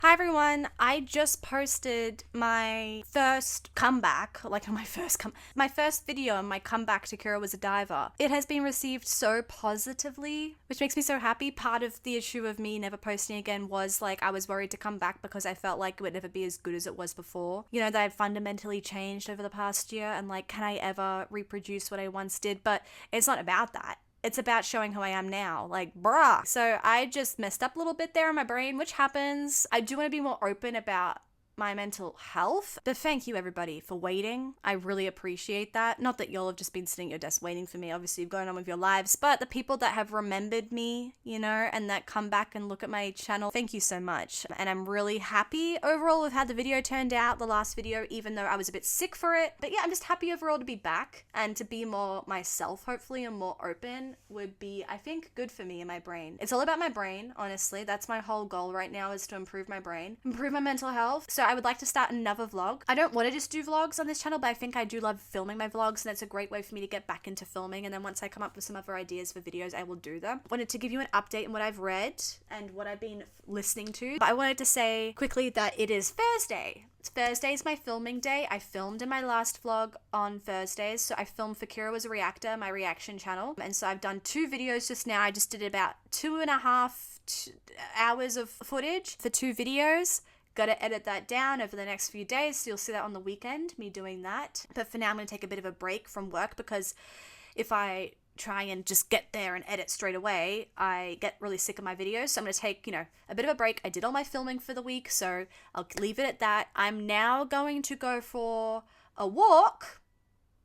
Hi everyone, I just posted my first comeback, my first video on my comeback to Kira Was a Diver. It has been received so positively, which makes me so happy. Part of the issue of me never posting again was I was worried to come back because I felt like it would never be as good as it was before. You know, that I've fundamentally changed over the past year and can I ever reproduce what I once did? But it's not about that. It's about showing who I am now. Bruh. So I just messed up a little bit there in my brain, which happens. I do want to be more open about my mental health. But thank you everybody for waiting. I really appreciate that. Not that y'all have just been sitting at your desk waiting for me. Obviously, you've gone on with your lives. But the people that have remembered me, and that come back and look at my channel, thank you so much. And I'm really happy overall with how the video turned out, the last video, even though I was a bit sick for it. But yeah, I'm just happy overall to be back and to be more myself, hopefully, and more open would be, I think, good for me and my brain. It's all about my brain, honestly. That's my whole goal right now, is to improve my brain, improve my mental health. So I would like to start another vlog. I don't want to just do vlogs on this channel, but I think I do love filming my vlogs, and it's a great way for me to get back into filming. And then once I come up with some other ideas for videos, I will do them. Wanted to give you an update on what I've read and what I've been listening to. But I wanted to say quickly that it is Thursday. Thursday is my filming day. I filmed in my last vlog on Thursdays. So I filmed for Kira Was a Reactor, my reaction channel. And so I've done 2 videos just now. I just did about 2.5 hours of footage for 2 videos. Got to edit that down over the next few days, so you'll see that on the weekend, me doing that. But for now, I'm going to take a bit of a break from work, because if I try and just get there and edit straight away, I get really sick of my videos. So I'm going to take, a bit of a break. I did all my filming for the week, so I'll leave it at that. I'm now going to go for a walk,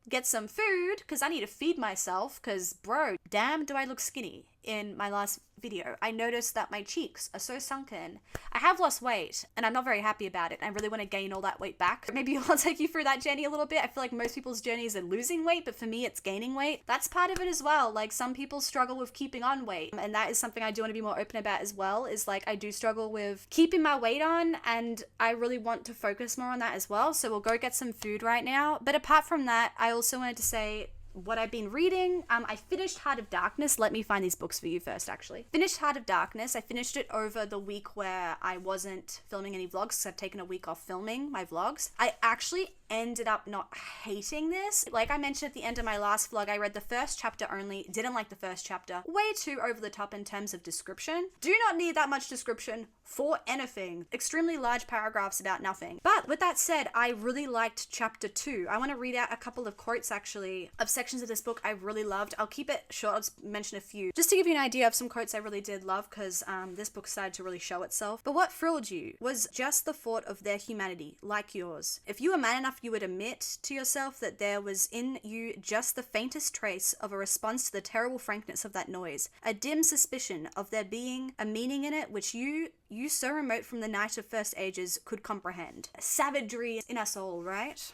get some food, because I need to feed myself, because bro, damn do I look skinny in my last video. I noticed that my cheeks are so sunken. I have lost weight and I'm not very happy about it. I really want to gain all that weight back. Maybe I'll take you through that journey a little bit. I feel like most people's journeys are losing weight, but for me it's gaining weight. That's part of it as well. Some people struggle with keeping on weight, and that is something I do want to be more open about as well, is I do struggle with keeping my weight on, and I really want to focus more on that as well. So we'll go get some food right now. But apart from that, I also wanted to say what I've been reading. I finished Heart of Darkness. Let me find these books for you first, actually. Finished Heart of Darkness. I finished it over the week where I wasn't filming any vlogs, because I've taken a week off filming my vlogs. I actually ended up not hating this. Like I mentioned at the end of my last vlog, I read the first chapter only, didn't like the first chapter. Way too over the top in terms of description. Do not need that much description for anything. Extremely large paragraphs about nothing. But with that said, I really liked chapter 2. I want to read out a couple of quotes actually of sections of this book I really loved. I'll keep it short, I'll just mention a few. Just to give you an idea of some quotes I really did love, because this book started to really show itself. But what thrilled you was just the thought of their humanity, like yours. If you were man enough, you would admit to yourself that there was in you just the faintest trace of a response to the terrible frankness of that noise, a dim suspicion of there being a meaning in it which you so remote from the night of first ages could comprehend. Savagery in us all, right?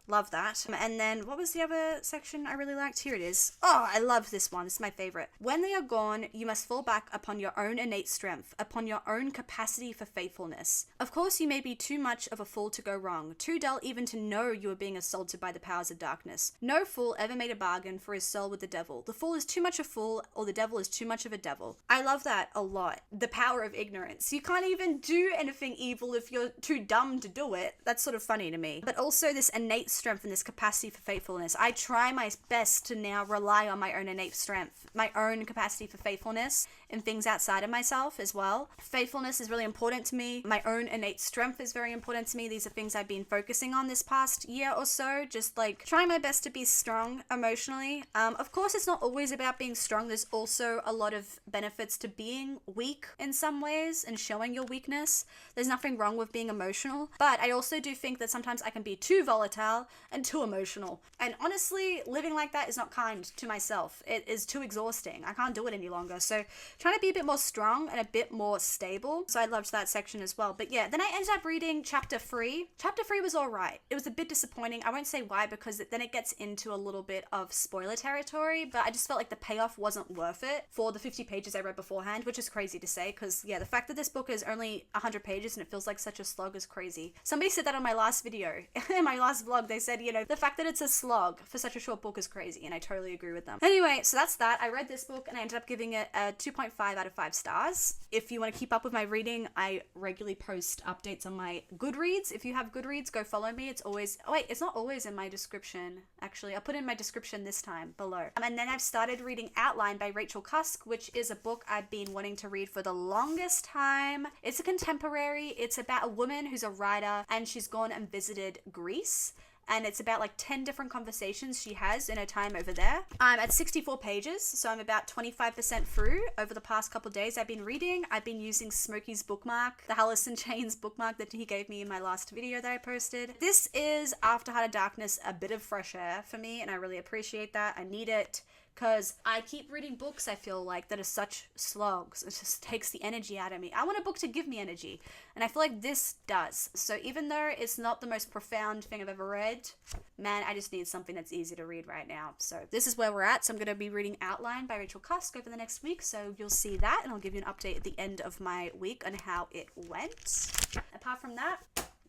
Love that. And then what was the other section I really liked? Here it is. Oh, I love this one. It's my favorite. When they are gone, you must fall back upon your own innate strength, upon your own capacity for faithfulness. Of course, you may be too much of a fool to go wrong, too dull even to know you are being assaulted by the powers of darkness. No fool ever made a bargain for his soul with the devil. The fool is too much a fool, or the devil is too much of a devil. I love that a lot. The power of ignorance. You can't even do anything evil if you're too dumb to do it. That's sort of funny to me. But also this innate strength and this capacity for faithfulness. I try my best to now rely on my own innate strength, my own capacity for faithfulness in things outside of myself as well. Faithfulness is really important to me. My own innate strength is very important to me. These are things I've been focusing on this past year or so, just trying my best to be strong emotionally. Of course, it's not always about being strong. There's also a lot of benefits to being weak in some ways and showing your weakness. There's nothing wrong with being emotional, but I also do think that sometimes I can be too volatile and too emotional. And honestly, living like that is not kind to myself. It is too exhausting. I can't do it any longer. So trying to be a bit more strong and a bit more stable. So I loved that section as well. But yeah, then I ended up reading chapter 3. Chapter 3 was all right. It was a bit disappointing. I won't say why, because then it gets into a little bit of spoiler territory, but I just felt like the payoff wasn't worth it for the 50 pages I read beforehand, which is crazy to say, because yeah, the fact that this book is only 100 pages and it feels like such a slog is crazy. Somebody said that on my last video. In my last vlog, they said, you know, the fact that it's a slog for such a short book is crazy, and I totally agree with them. Anyway, so that's that. I read this book and I ended up giving it a 2.5 out of 5 stars. If you want to keep up with my reading, I regularly post updates on my Goodreads. If you have Goodreads, go follow me. It's always, oh wait, it's not always in my description, actually. I'll put it in my description this time below. And then I've started reading Outline by Rachel Cusk, which is a book I've been wanting to read for the longest time. It's a contemporary. It's about a woman who's a writer and she's gone and visited Greece. And it's about like 10 different conversations she has in her time over there. I'm at 64 pages, so I'm about 25% through. Over the past couple days I've been reading. I've been using Smokey's bookmark, the Hallison Chains bookmark that he gave me in my last video that I posted. This is, after Heart of Darkness, a bit of fresh air for me, and I really appreciate that. I need it, because I keep reading books, I feel like, that are such slogs. It just takes the energy out of me. I want a book to give me energy, and I feel like this does. So even though it's not the most profound thing I've ever read, man, I just need something that's easy to read right now. So this is where we're at. So I'm going to be reading Outline by Rachel Cusk over the next week, so you'll see that, and I'll give you an update at the end of my week on how it went. Apart from that,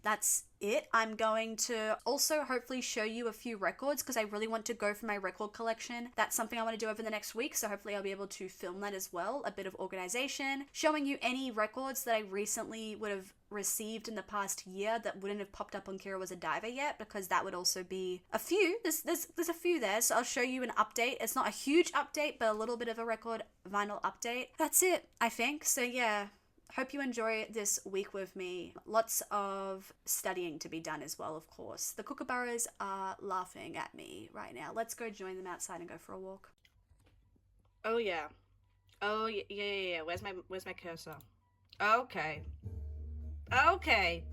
that's it. I'm going to also hopefully show you a few records because I really want to go for my record collection. That's something I want to do over the next week, so hopefully I'll be able to film that as well. A bit of organization, showing you any records that I recently would have received in the past year that wouldn't have popped up on Kira Was a Diver yet, because that would also be a few. There's a few there, so I'll show you an update. It's not a huge update, but a little bit of a record vinyl update. That's it, I think. So yeah, hope you enjoy this week with me. Lots of studying to be done as well, of course. The kookaburras are laughing at me right now. Let's go join them outside and go for a walk. Oh yeah. Oh yeah. Where's my cursor? Okay. Okay.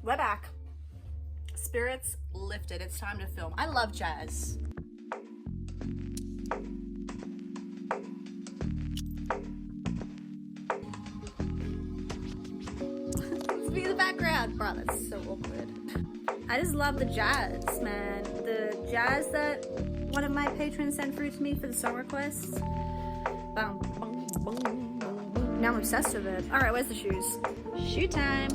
We're back. Spirits lifted. It's time to film. I love jazz. Be the background. Bro, that's so awkward. I just love the jazz, man. The jazz that one of my patrons sent through to me for the song requests. Bum, bum, bum, bum, bum. Now I'm obsessed with it. Alright, where's the shoes? Shoe time.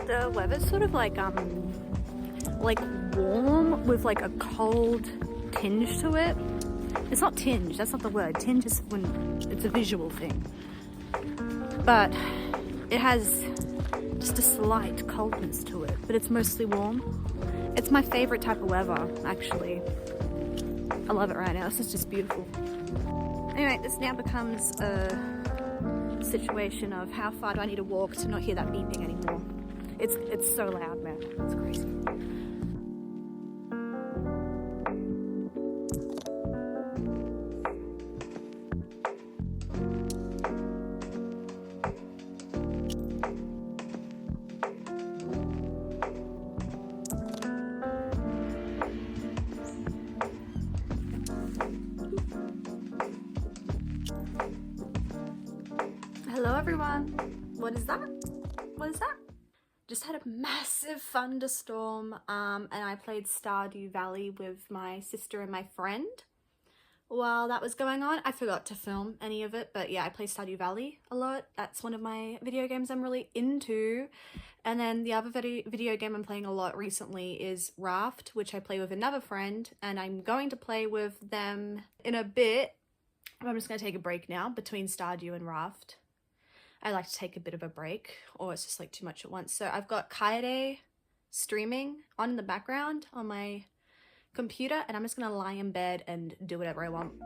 The weather's sort of like warm with like a cold tinge to it. It's not tinge, that's not the word. Tinge is when it's a visual thing. But it has just a slight coldness to it, but it's mostly warm. It's my favorite type of weather, actually. I love it right now. This is just beautiful. Anyway, this now becomes a situation of how far do I need to walk to not hear that beeping anymore. It's so loud, man. It's crazy. Hello, everyone. What is that? What is that? Just had a massive thunderstorm, and I played Stardew Valley with my sister and my friend. While that was going on, I forgot to film any of it, but yeah, I play Stardew Valley a lot. That's one of my video games I'm really into. And then the other video game I'm playing a lot recently is Raft, which I play with another friend, and I'm going to play with them in a bit. I'm just going to take a break now between Stardew and Raft. I like to take a bit of a break, or it's just like too much at once. So I've got Kaede streaming on in the background on my computer, and I'm just gonna lie in bed and do whatever I want.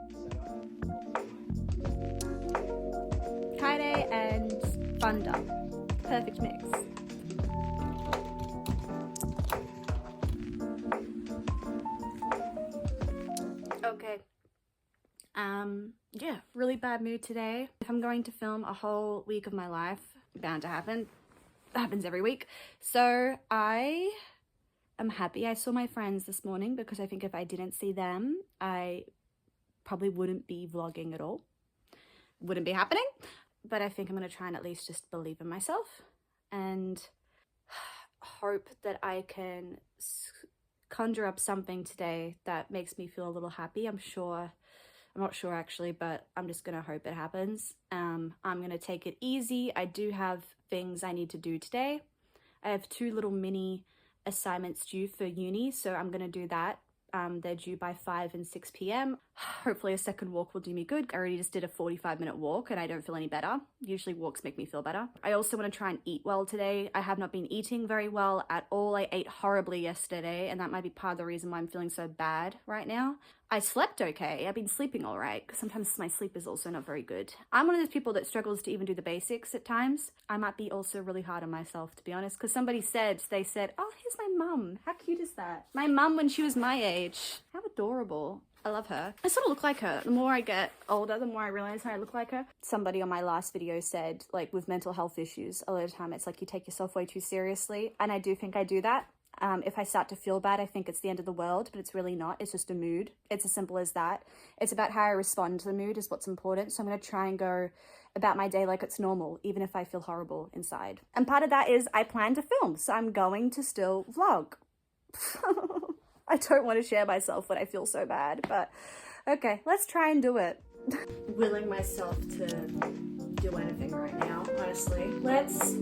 Kaede and Thunder. Perfect mix. Okay. Yeah, really bad mood today. If I'm going to film a whole week of my life, bound to happen. That happens every week. So I am happy I saw my friends this morning, because I think if I didn't see them, I probably wouldn't be vlogging at all. Wouldn't be happening. But I think I'm going to try and at least just believe in myself. And hope that I can conjure up something today that makes me feel a little happy. I'm not sure actually, but I'm just gonna hope it happens. I'm gonna take it easy. I do have things I need to do today. I have 2 little mini assignments due for uni, so I'm gonna do that. They're due by 5 and 6 p.m. Hopefully a second walk will do me good. I already just did a 45-minute walk and I don't feel any better. Usually walks make me feel better. I also want to try and eat well today. I have not been eating very well at all. I ate horribly yesterday, and that might be part of the reason why I'm feeling so bad right now. I slept okay. I've been sleeping all right, because sometimes my sleep is also not very good. I'm one of those people that struggles to even do the basics at times. I might be also really hard on myself, to be honest, because they said, oh, here's my mum. How cute is that? My mum when she was my age. How adorable. I love her. I sort of look like her. The more I get older, the more I realize I look like her. Somebody on my last video said, like, with mental health issues, a lot of time it's like you take yourself way too seriously. And I do think I do that. If I start to feel bad, I think it's the end of the world, but it's really not. It's just a mood. It's as simple as that. It's about how I respond to the mood is what's important. So I'm going to try and go about my day like it's normal, even if I feel horrible inside. And part of that is I plan to film, so I'm going to still vlog. I don't want to share myself when I feel so bad, but okay, let's try and do it. Willing myself to do anything right now, honestly. Let's.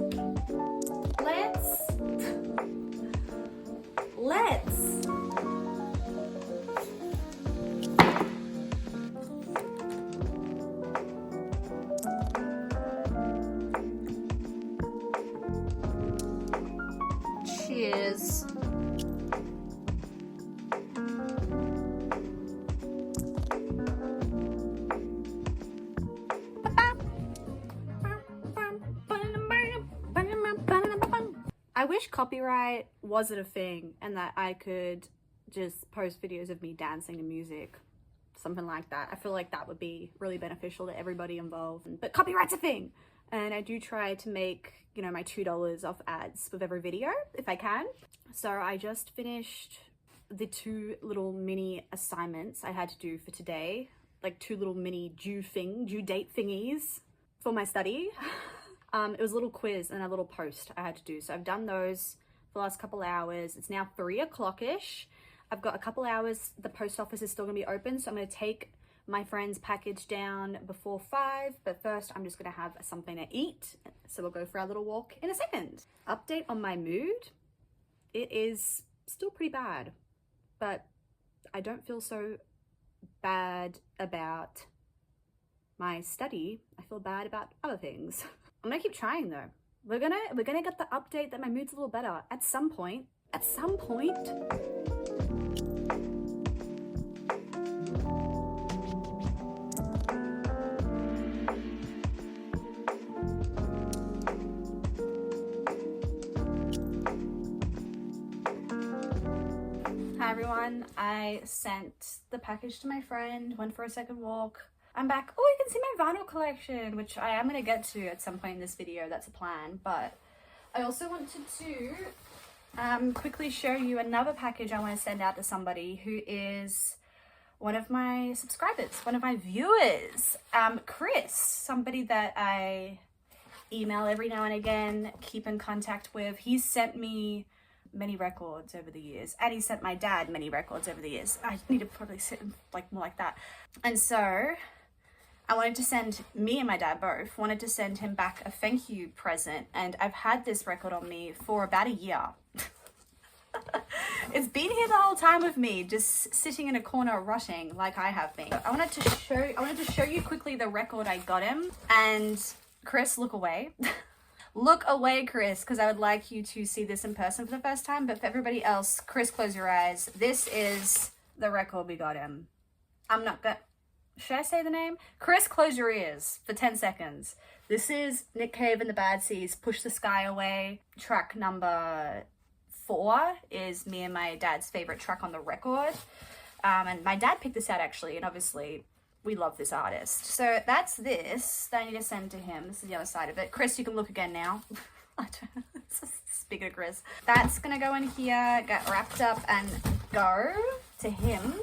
Cheers. I wish copyright wasn't a thing and that I could just post videos of me dancing to music, something like that. I feel like that would be really beneficial to everybody involved. But copyright's a thing, and I do try to make, you know, my $2 off ads with every video if I can. So I just finished the 2 little mini assignments I had to do for today, like 2 little mini due date thingies for my study. It was a little quiz and a little post I had to do. So I've done those for the last couple hours. It's now 3 o'clock-ish. I've got a couple hours. The post office is still gonna be open. So I'm gonna take my friend's package down before 5. But first I'm just gonna have something to eat. So we'll go for our little walk in a second. Update on my mood. It is still pretty bad, but I don't feel so bad about my study. I feel bad about other things. I'm gonna keep trying though. We're gonna get the update that my mood's a little better at some point. At some point. Hi everyone, I sent the package to my friend, went for a second walk. I'm back. Oh, you can see my vinyl collection, which I am going to get to at some point in this video. That's a plan. But I also wanted to quickly show you another package I want to send out to somebody who is one of my subscribers, one of my viewers, Chris, somebody that I email every now and again, keep in contact with. He's sent me many records over the years, and he sent my dad many records over the years. I need to probably sit like more like that. And so I wanted to send, me and my dad both wanted to send him back a thank you present, and I've had this record on me for about a year. It's been here the whole time with me, just sitting in a corner rotting like I have been. I wanted to show you quickly the record I got him. And Chris, look away. Look away, Chris, because I would like you to see this in person for the first time. But for everybody else, Chris, close your eyes. This is the record we got him. I'm not gonna... Should I say the name? Chris, close your ears for 10 seconds. This is Nick Cave and the Bad Seas, Push the Sky Away. Track number 4 is me and my dad's favorite track on the record. And my dad picked this out actually, and obviously we love this artist. So that's this that I need to send to him. This is the other side of it. Chris, you can look again now. Speaking of Chris, that's gonna go in here, get wrapped up and go to him.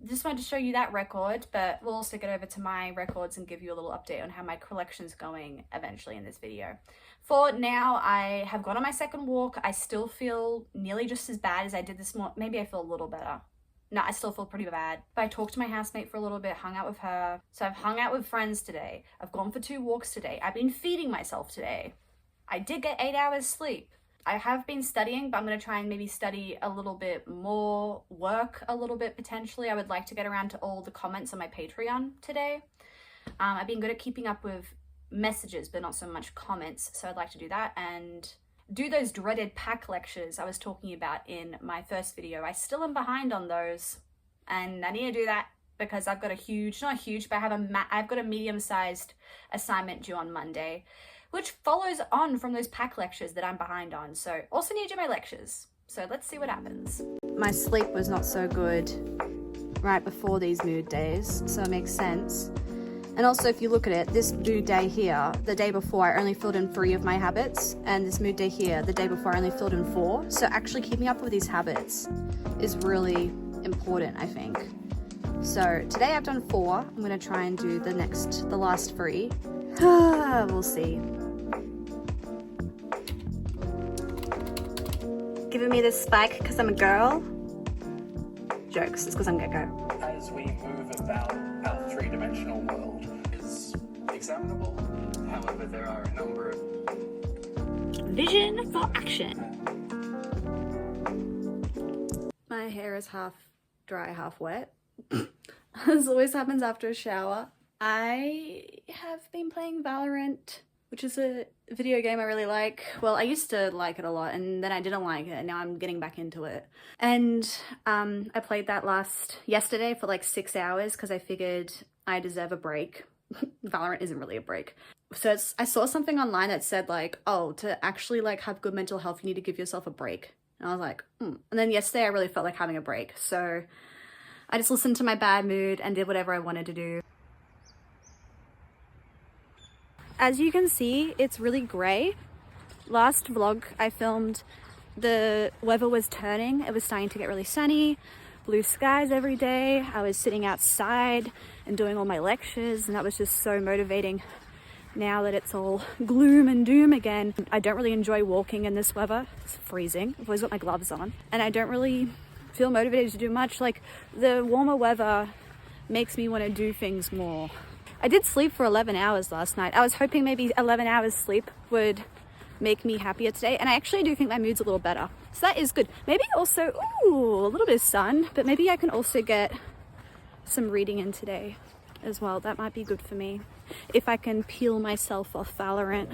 just wanted to show you that record, but we'll also get over to my records and give you a little update on how my collection's going eventually in this video. For now, I have gone on my second walk. I still feel nearly just as bad as I did this morning. Maybe I feel a little better. No, I still feel pretty bad. But I talked to my housemate for a little bit, hung out with her. So I've hung out with friends today. I've gone for 2 walks today. I've been feeding myself today. I did get 8 hours sleep. I have been studying, but I'm going to try and maybe study a little bit more, work a little bit potentially. I would like to get around to all the comments on my Patreon today. I've been good at keeping up with messages, but not so much comments. So I'd like to do that and do those dreaded pack lectures I was talking about in my first video. I still am behind on those, and I need to do that because I've got a huge, not huge, but I've got a medium-sized assignment due on Monday, which follows on from those pack lectures that I'm behind on. So also need to do my lectures. So let's see what happens. My sleep was not so good right before these mood days, so it makes sense. And also, if you look at it, this mood day here, the day before I only filled in 3 of my habits, and this mood day here, the day before I only filled in 4. So actually keeping up with these habits is really important, I think. So today I've done 4. I'm gonna try and do the last 3. We'll see. Giving me this spike because I'm a girl? Jokes, it's because I'm gecko. As we move about our 3-dimensional world is examinable. However, there are a number of Vision for action. My hair is half dry, half wet. This always happens after a shower. I have been playing Valorant, which is a video game I really like. Well, I used to like it a lot, and then I didn't like it, and now I'm getting back into it. And I played that yesterday for like 6 hours because I figured I deserve a break. Valorant isn't really a break. So I saw something online that said like, oh, to actually like have good mental health, you need to give yourself a break. And I was like, And then yesterday I really felt like having a break. So I just listened to my bad mood and did whatever I wanted to do. As you can see, it's really grey. Last vlog I filmed, the weather was turning. It was starting to get really sunny, blue skies every day. I was sitting outside and doing all my lectures, and that was just so motivating. Now that it's all gloom and doom again, I don't really enjoy walking in this weather. It's freezing. I've always got my gloves on, and I don't really feel motivated to do much. Like, the warmer weather makes me want to do things more. I did sleep for 11 hours last night. I was hoping maybe 11 hours sleep would make me happier today, and I actually do think my mood's a little better. So that is good. Maybe also, a little bit of sun, but maybe I can also get some reading in today as well. That might be good for me if I can peel myself off Valorant.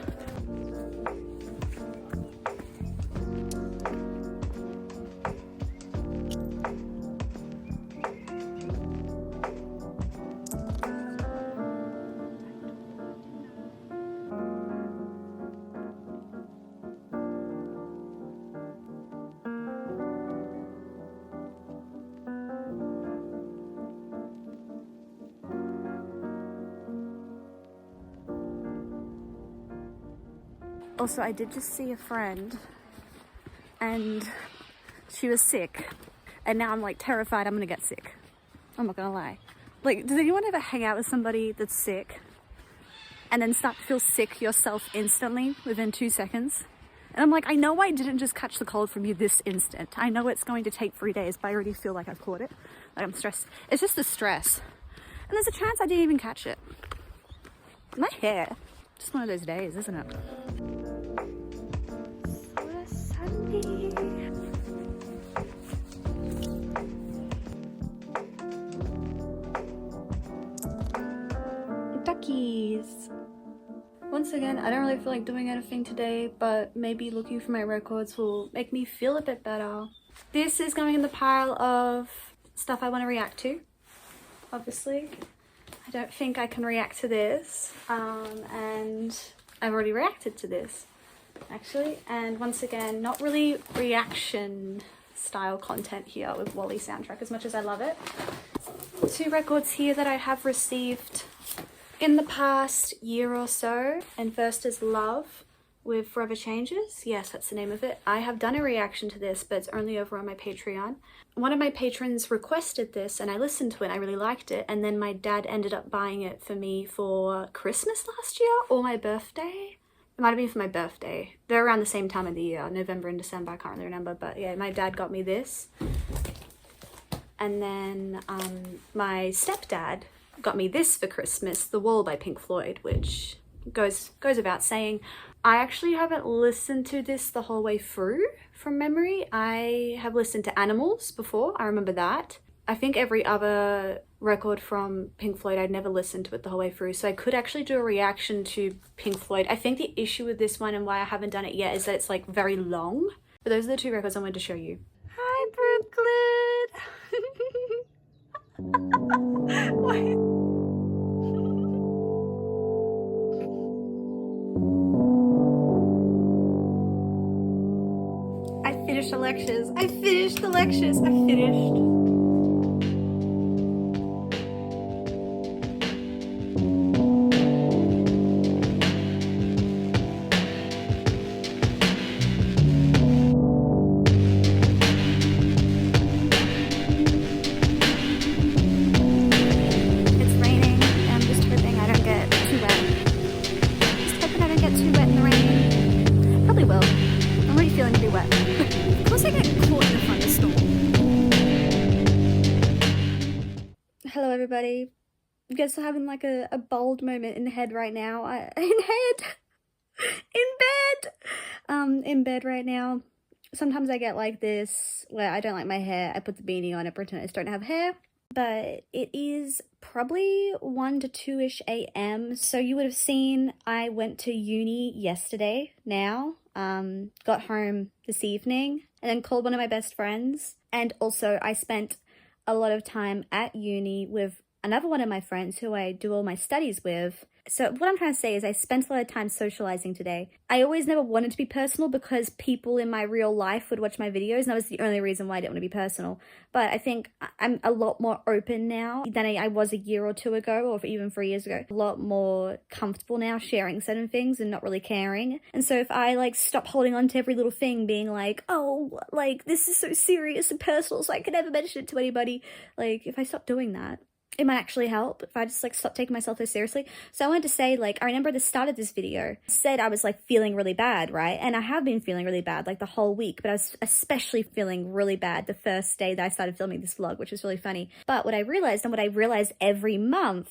Also, I did just see a friend and she was sick, and now I'm like terrified I'm gonna get sick. I'm not gonna lie. Like, does anyone ever hang out with somebody that's sick and then start to feel sick yourself instantly within 2 seconds? And I'm like, I know I didn't just catch the cold from you this instant. I know it's going to take 3 days, but I already feel like I've caught it. Like, I'm stressed. It's just the stress. And there's a chance I didn't even catch it. My hair. Just one of those days, isn't it? Duckies. Once again, I don't really feel like doing anything today, but maybe looking for my records will make me feel a bit better. This is going in the pile of stuff I want to react to, obviously. I don't think I can react to this, and I've already reacted to this, actually. And once again, not really reaction style content here with Wally soundtrack as much as I love it. 2 records here that I have received in the past year or so, and first is Love with Forever Changes. Yes, that's the name of it. I have done a reaction to this, but it's only over on my Patreon. One of my patrons requested this and I listened to it and I really liked it, and then my dad ended up buying it for me for Christmas last year or my birthday. It might have been for my birthday. They're around the same time of the year, November and December, I can't really remember, but yeah, my dad got me this. And then my stepdad got me this for Christmas, The Wall by Pink Floyd, which goes without saying. I actually haven't listened to this the whole way through from memory. I have listened to Animals before, I remember that. I think every other record from Pink Floyd, I'd never listened to it the whole way through, so I could actually do a reaction to Pink Floyd. I think the issue with this one and why I haven't done it yet is that it's like very long. But those are the two records I wanted to show you. Hi, Brooklyn. Why? I finished the lectures. I finished. It's raining. I'm just hoping I don't get too wet. In the rain. Probably will. I'm already feeling pretty wet. Of course I get caught in a thunderstorm. Hello everybody. You guys are having like a bold moment in head right now. In bed right now. Sometimes I get like this where I don't like my hair. I put the beanie on and pretend I just don't have hair. But it is probably 1 to 2-ish a.m. So you would have seen I went to uni yesterday now. Got home this evening and then called one of my best friends. And also I spent a lot of time at uni with another one of my friends who I do all my studies with. So what I'm trying to say is I spent a lot of time socializing today. I always never wanted to be personal because people in my real life would watch my videos, and that was the only reason why I didn't want to be personal. But I think I'm a lot more open now than I was a year or two ago, or even 3 years ago. A lot more comfortable now sharing certain things and not really caring. And so if I like stop holding on to every little thing, being like, oh, like this is so serious and personal, so I can never mention it to anybody. Like if I stop doing that, it might actually help if I just like stop taking myself so seriously. So I wanted to say, like, I remember at the start of this video, I said I was like feeling really bad, right? And I have been feeling really bad like the whole week, but I was especially feeling really bad the first day that I started filming this vlog, which was really funny. But what I realized, and what I realize every month,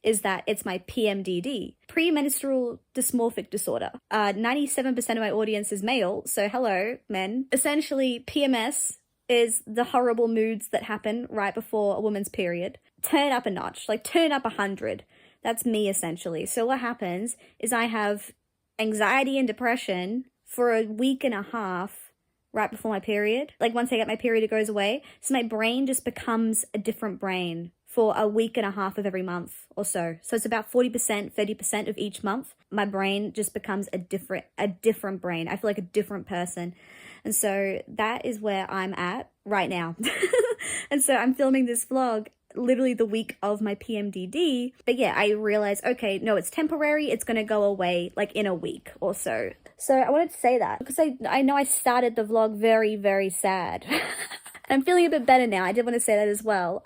is that it's my PMDD, premenstrual dysmorphic disorder. 97% of my audience is male, so hello, men. Essentially, PMS is the horrible moods that happen right before a woman's period. Turn up a notch, like turn up 100. That's me essentially. So what happens is I have anxiety and depression for a week and a half right before my period. Like once I get my period, it goes away. So my brain just becomes a different brain for a week and a half of every month or so. So it's about 40%, 30% of each month. My brain just becomes a different brain. I feel like a different person. And so that is where I'm at right now. And so I'm filming this vlog literally the week of my PMDD. But yeah, I realized, okay, no, it's temporary. It's going to go away like in a week or so. So I wanted to say that because I know I started the vlog very, very sad. I'm feeling a bit better now. I did want to say that as well.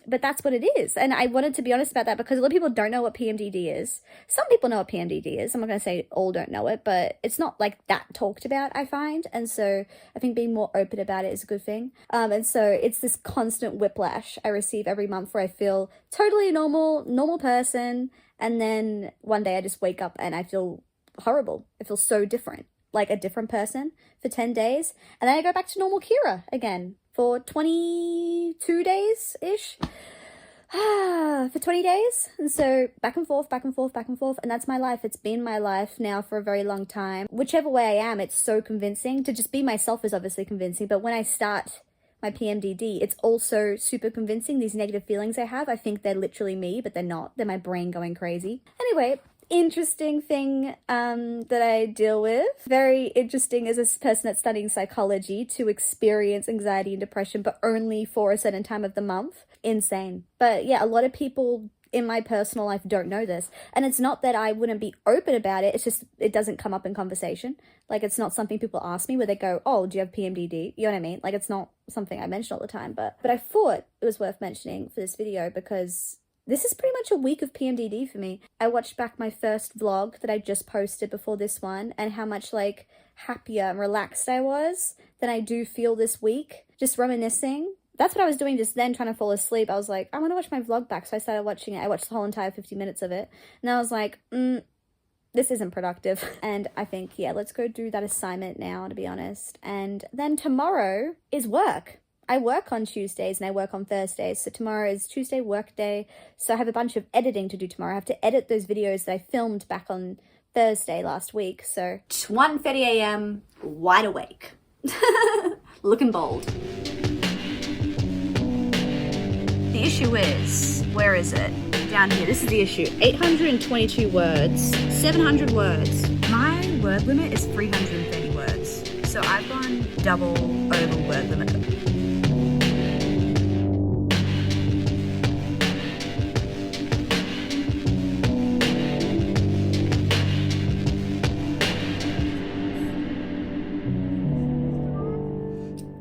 But that's what it is. And I wanted to be honest about that because a lot of people don't know what PMDD is. Some people know what PMDD is. I'm not going to say all don't know it, but it's not like that talked about, I find. And so I think being more open about it is a good thing. And so it's this constant whiplash I receive every month where I feel totally normal person. And then one day I just wake up and I feel horrible. I feel so different, like a different person for 10 days. And then I go back to normal Kira again for 22 days-ish. For 20 days. And so back and forth. And that's my life. It's been my life now for a very long time. Whichever way I am, it's so convincing. To just be myself is obviously convincing. But when I start my PMDD, it's also super convincing. These negative feelings I have, I think they're literally me, but they're not. They're my brain going crazy. Anyway, interesting thing that I deal with. Very interesting as a person that's studying psychology to experience anxiety and depression, but only for a certain time of the month. Insane. But yeah, a lot of people in my personal life don't know this. And it's not that I wouldn't be open about it, it's just it doesn't come up in conversation. Like, it's not something people ask me where they go, oh, do you have PMDD? You know what I mean? Like, it's not something I mention all the time, but I thought it was worth mentioning for this video because this is pretty much a week of PMDD for me. I watched back my first vlog that I just posted before this one and how much like happier and relaxed I was than I do feel this week. Just reminiscing. That's what I was doing just then, trying to fall asleep. I was like, I want to watch my vlog back. So I started watching it. I watched the whole entire 50 minutes of it. And I was like, this isn't productive. And I think, yeah, let's go do that assignment now, to be honest. And then tomorrow is work. I work on Tuesdays and I work on Thursdays. So tomorrow is Tuesday work day. So I have a bunch of editing to do tomorrow. I have to edit those videos that I filmed back on Thursday last week. So 1:30 a.m. wide awake. Looking bold. The issue is, where is it? Down here. This is the issue. 822 words, 700 words. My word limit is 330 words. So I've gone double over word limit.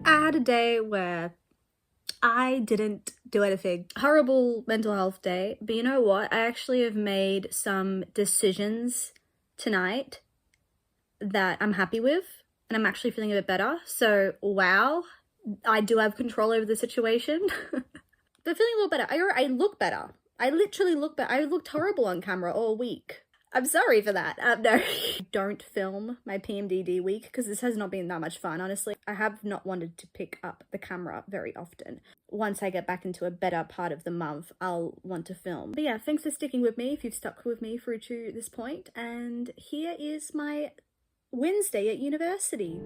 I had a day where I didn't do anything. Horrible mental health day. But you know what? I actually have made some decisions tonight that I'm happy with. And I'm actually feeling a bit better. So, wow. I do have control over the situation. But feeling a little better. I look better. I literally look better. I looked horrible on camera all week. I'm sorry for that. No. Don't film my PMDD week because this has not been that much fun, honestly. I have not wanted to pick up the camera very often. Once I get back into a better part of the month, I'll want to film. But yeah, thanks for sticking with me if you've stuck with me through to this point. And here is my Wednesday at university.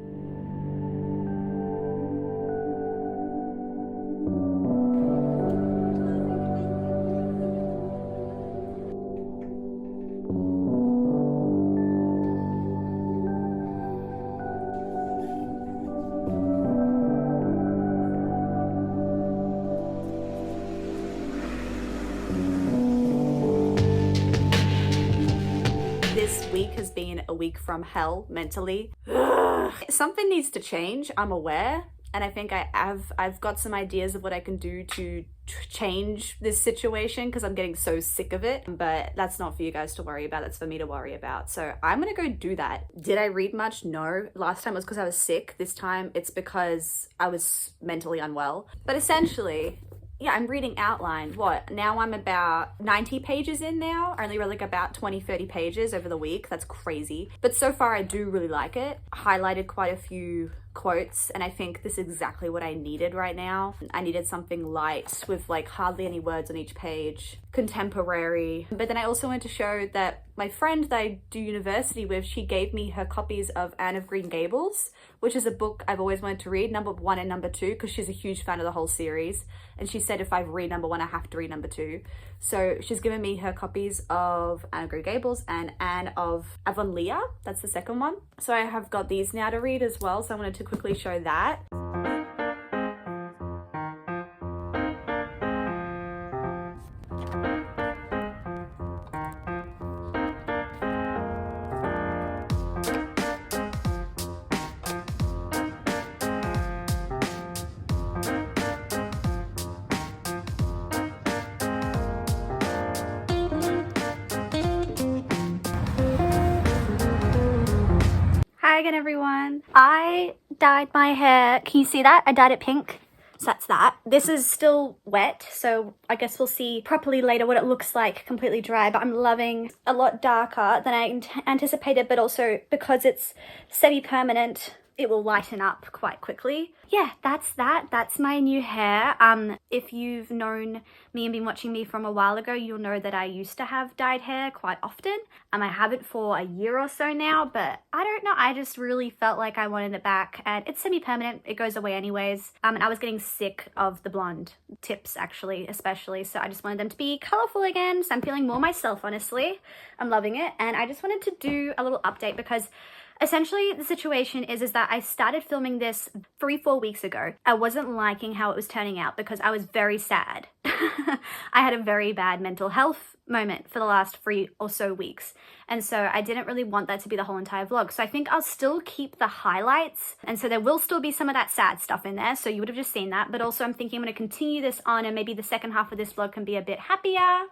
This week has been a week from hell mentally. Something needs to change, I'm aware, and I think I've got some ideas of what I can do to change this situation because I'm getting so sick of it, but that's not for you guys to worry about, that's for me to worry about. So I'm gonna go do that. Did I read much? No. Last time was because I was sick. This time it's because I was mentally unwell. But essentially, yeah, I'm reading outline. What? Now I'm about 90 pages in now. I only read like about 20, 30 pages over the week. That's crazy. But so far I do really like it. Highlighted quite a few quotes and I think this is exactly what I needed right now. I needed something light with like hardly any words on each page, contemporary. But then I also wanted to show that my friend that I do university with, she gave me her copies of Anne of Green Gables, which is a book I've always wanted to read, number 1 and number 2, because she's a huge fan of the whole series. And she said if I read number 1, I have to read number 2. So she's given me her copies of Anne of Green Gables and Anne of Avonlea. That's the second one. So I have got these now to read as well. So I wanted to quickly show that. Hi again, everyone. I dyed my hair. Can you see that? I dyed it pink. So that's that. This is still wet, so I guess we'll see properly later what it looks like completely dry, but I'm loving a lot darker than I anticipated, but also because it's semi-permanent, it will lighten up quite quickly. Yeah, that's that. That's my new hair. If you've known me and been watching me from a while ago, you'll know that I used to have dyed hair quite often. I haven't for a year or so now, but I don't know. I just really felt like I wanted it back, and it's semi-permanent. It goes away anyways. And I was getting sick of the blonde tips, actually, especially. So I just wanted them to be colorful again. So I'm feeling more myself, honestly. I'm loving it. And I just wanted to do a little update because Essentially, the situation is that I started filming this 3-4 weeks ago. I wasn't liking how it was turning out because I was very sad. I had a very bad mental health moment for the last 3 or so weeks. And so I didn't really want that to be the whole entire vlog. So I think I'll still keep the highlights. And so there will still be some of that sad stuff in there. So you would have just seen that. But also I'm thinking I'm going to continue this on, and maybe the second half of this vlog can be a bit happier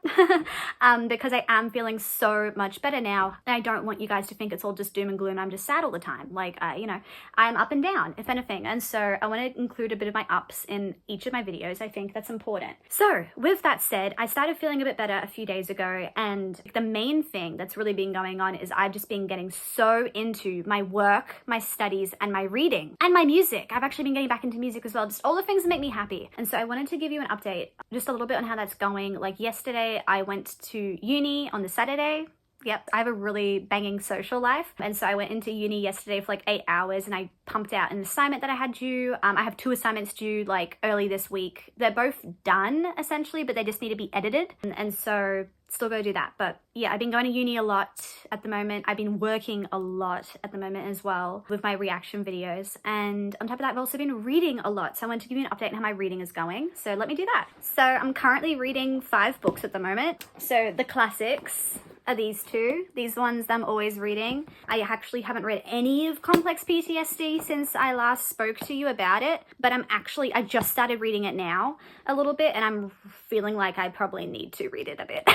because I am feeling so much better now. And I don't want you guys to think it's all just doom and gloom. I'm just sad all the time. Like, you know, I'm up and down, if anything. And so I want to include a bit of my ups in each of my videos. I think that's important. So with that said, I started feeling a bit better a few days ago. And the main thing that's really been going on is I've just been getting so into my work, my studies, and my reading and my music. I've actually been getting back into music as well, just all the things that make me happy. And so I wanted to give you an update, just a little bit on how that's going. Like yesterday, I went to uni on the Saturday. Yep, I have a really banging social life. And so I went into uni yesterday for like 8 hours and I pumped out an assignment that I had due. I have 2 assignments due like early this week. They're both done essentially, but they just need to be edited. And so still go do that. But yeah, I've been going to uni a lot at the moment. I've been working a lot at the moment as well with my reaction videos. And on top of that, I've also been reading a lot. So I wanted to give you an update on how my reading is going. So let me do that. So I'm currently reading 5 books at the moment. So the classics are these 2. These ones I'm always reading. I actually haven't read any of Complex PTSD since I last spoke to you about it, but I just started reading it now a little bit, and I'm feeling like I probably need to read it a bit.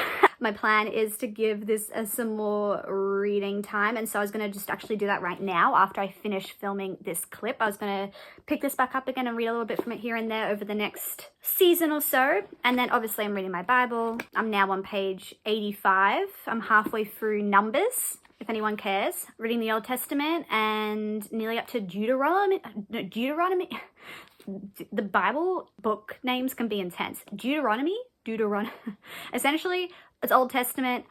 My plan is to give this some more reading time, and so I was going to just actually do that right now after I finish filming this clip. I was going to pick this back up again and read a little bit from it here and there over the next season or so. And then obviously I'm reading my Bible. I'm now on page 85. I'm halfway through Numbers, if anyone cares. Reading the Old Testament and nearly up to Deuteronomy. The Bible book names can be intense. Deuteronomy. Essentially, it's Old Testament.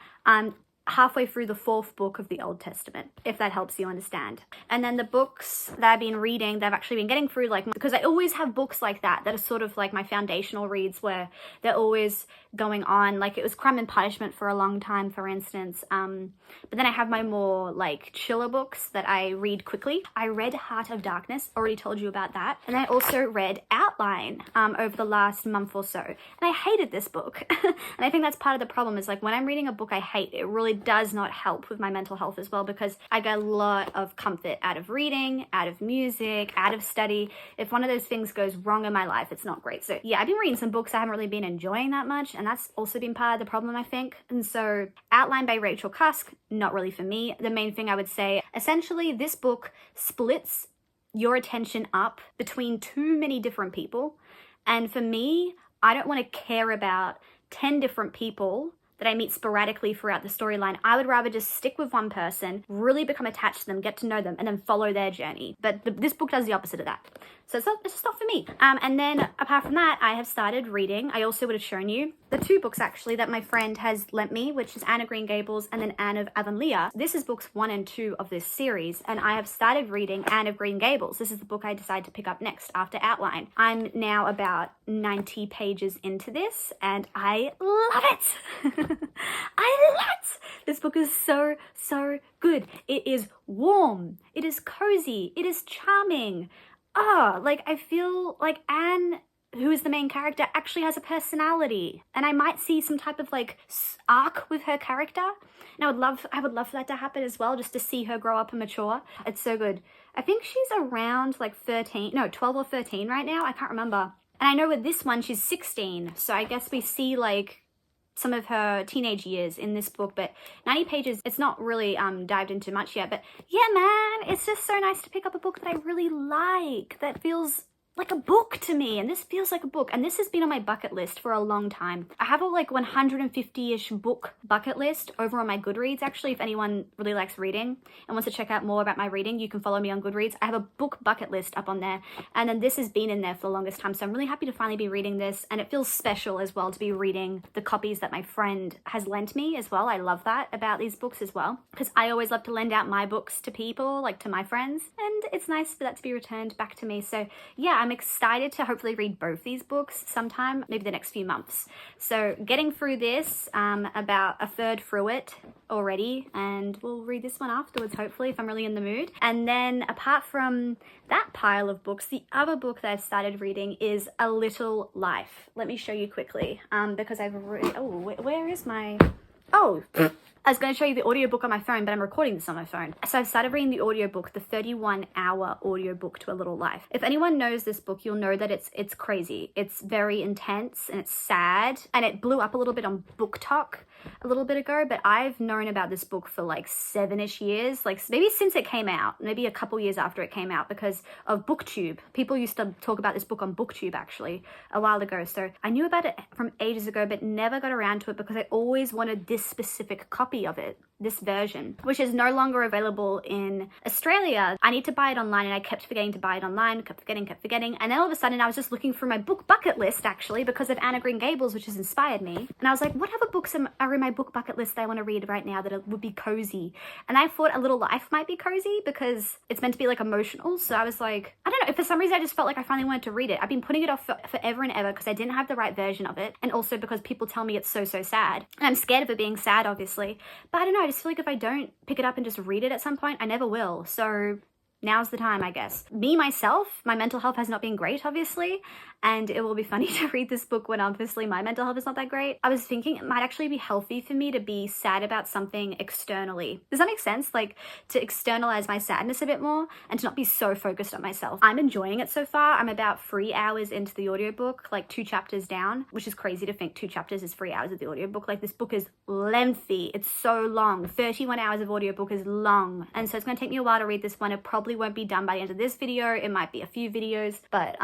Halfway through the 4th book of the Old Testament, if that helps you understand. And then the books that I've been reading, they've actually been getting through, like, because I always have books like that are sort of like my foundational reads where they're always going on. Like it was Crime and Punishment for a long time, for instance. But then I have my more like chiller books that I read quickly. I read Heart of Darkness, already told you about that. And I also read Outline over the last month or so. And I hated this book. And I think that's part of the problem is like when I'm reading a book I hate, it really does not help with my mental health as well, because I get a lot of comfort out of reading, out of music, out of study. If one of those things goes wrong in my life, it's not great. So yeah, I've been reading some books I haven't really been enjoying that much, and that's also been part of the problem, I think. And so Outline by Rachel Cusk, not really for me. The main thing I would say, essentially this book splits your attention up between too many different people. And for me, I don't want to care about 10 different people that I meet sporadically throughout the storyline. I would rather just stick with one person, really become attached to them, get to know them, and then follow their journey. But this book does the opposite of that. So it's just not for me. And then apart from that, I have started reading. I also would have shown you the 2 books actually that my friend has lent me, which is Anne of Green Gables and then Anne of Avonlea. This is books 1 and 2 of this series, and I have started reading Anne of Green Gables. This is the book I decided to pick up next after Outline. I'm now about 90 pages into this, and I love it. I love it. This book is so good. It is warm. It is cozy. It is charming. Like I feel like Anne, who is the main character, actually has a personality, and I might see some type of like arc with her character, and I would love for that to happen as well, just to see her grow up and mature. It's so good. I think she's around like 12 or 13 right now. I can't remember. And I know with this one she's 16, so I guess we see like some of her teenage years in this book, but 90 pages, it's not really dived into much yet. But yeah, man, it's just so nice to pick up a book that I really like, that feels like a book to me, and this feels like a book. And this has been on my bucket list for a long time. I have a like 150-ish book bucket list over on my Goodreads. Actually, if anyone really likes reading and wants to check out more about my reading, you can follow me on Goodreads. I have a book bucket list up on there, and then this has been in there for the longest time. So I'm really happy to finally be reading this, and it feels special as well to be reading the copies that my friend has lent me as well. I love that about these books as well, because I always love to lend out my books to people, like to my friends, and it's nice for that to be returned back to me. So yeah, I'm excited to hopefully read both these books sometime, maybe the next few months. So getting through this, about a third through it already, and we'll read this one afterwards, hopefully, if I'm really in the mood. And then apart from that pile of books, the other book that I've started reading is A Little Life. Let me show you quickly, because I've really, where is my, I was going to show you the audiobook on my phone, but I'm recording this on my phone. So I've started reading the audiobook, the 31-hour audiobook to A Little Life. If anyone knows this book, you'll know that it's crazy. It's very intense and it's sad, and it blew up a little bit on Book Talk a little bit ago, but I've known about this book for like 7-ish years, like maybe since it came out, maybe a couple years after it came out, because of BookTube. People used to talk about this book on BookTube actually a while ago, so I knew about it from ages ago, but never got around to it because I always wanted this specific copy of it, this version, which is no longer available in Australia. I need to buy it online, and I kept forgetting to buy it online, kept forgetting, and then all of a sudden I was just looking through my book bucket list actually because of Anna Green Gables, which has inspired me, and I was like, what other books are in my book bucket list that I want to read right now that would be cozy? And I thought A Little Life might be cozy because it's meant to be like emotional, so I was like, I don't know, for some reason I just felt like I finally wanted to read it. I've been putting it off forever and ever because I didn't have the right version of it, and also because people tell me it's so sad, and I'm scared of it being sad obviously, but I don't know, I just feel like if I don't pick it up and just read it at some point, I never will. So now's the time, I guess. Me, myself, my mental health has not been great, obviously, and it will be funny to read this book when obviously my mental health is not that great. I was thinking it might actually be healthy for me to be sad about something externally. Does that make sense? Like, to externalize my sadness a bit more and to not be so focused on myself. I'm enjoying it so far. I'm about 3 hours into the audiobook, like 2 chapters down, which is crazy to think 2 chapters is 3 hours of the audiobook. Like, this book is lengthy. It's so long. 31 hours of audiobook is long. And so it's going to take me a while to read this one. It probably won't be done by the end of this video. It might be a few videos, but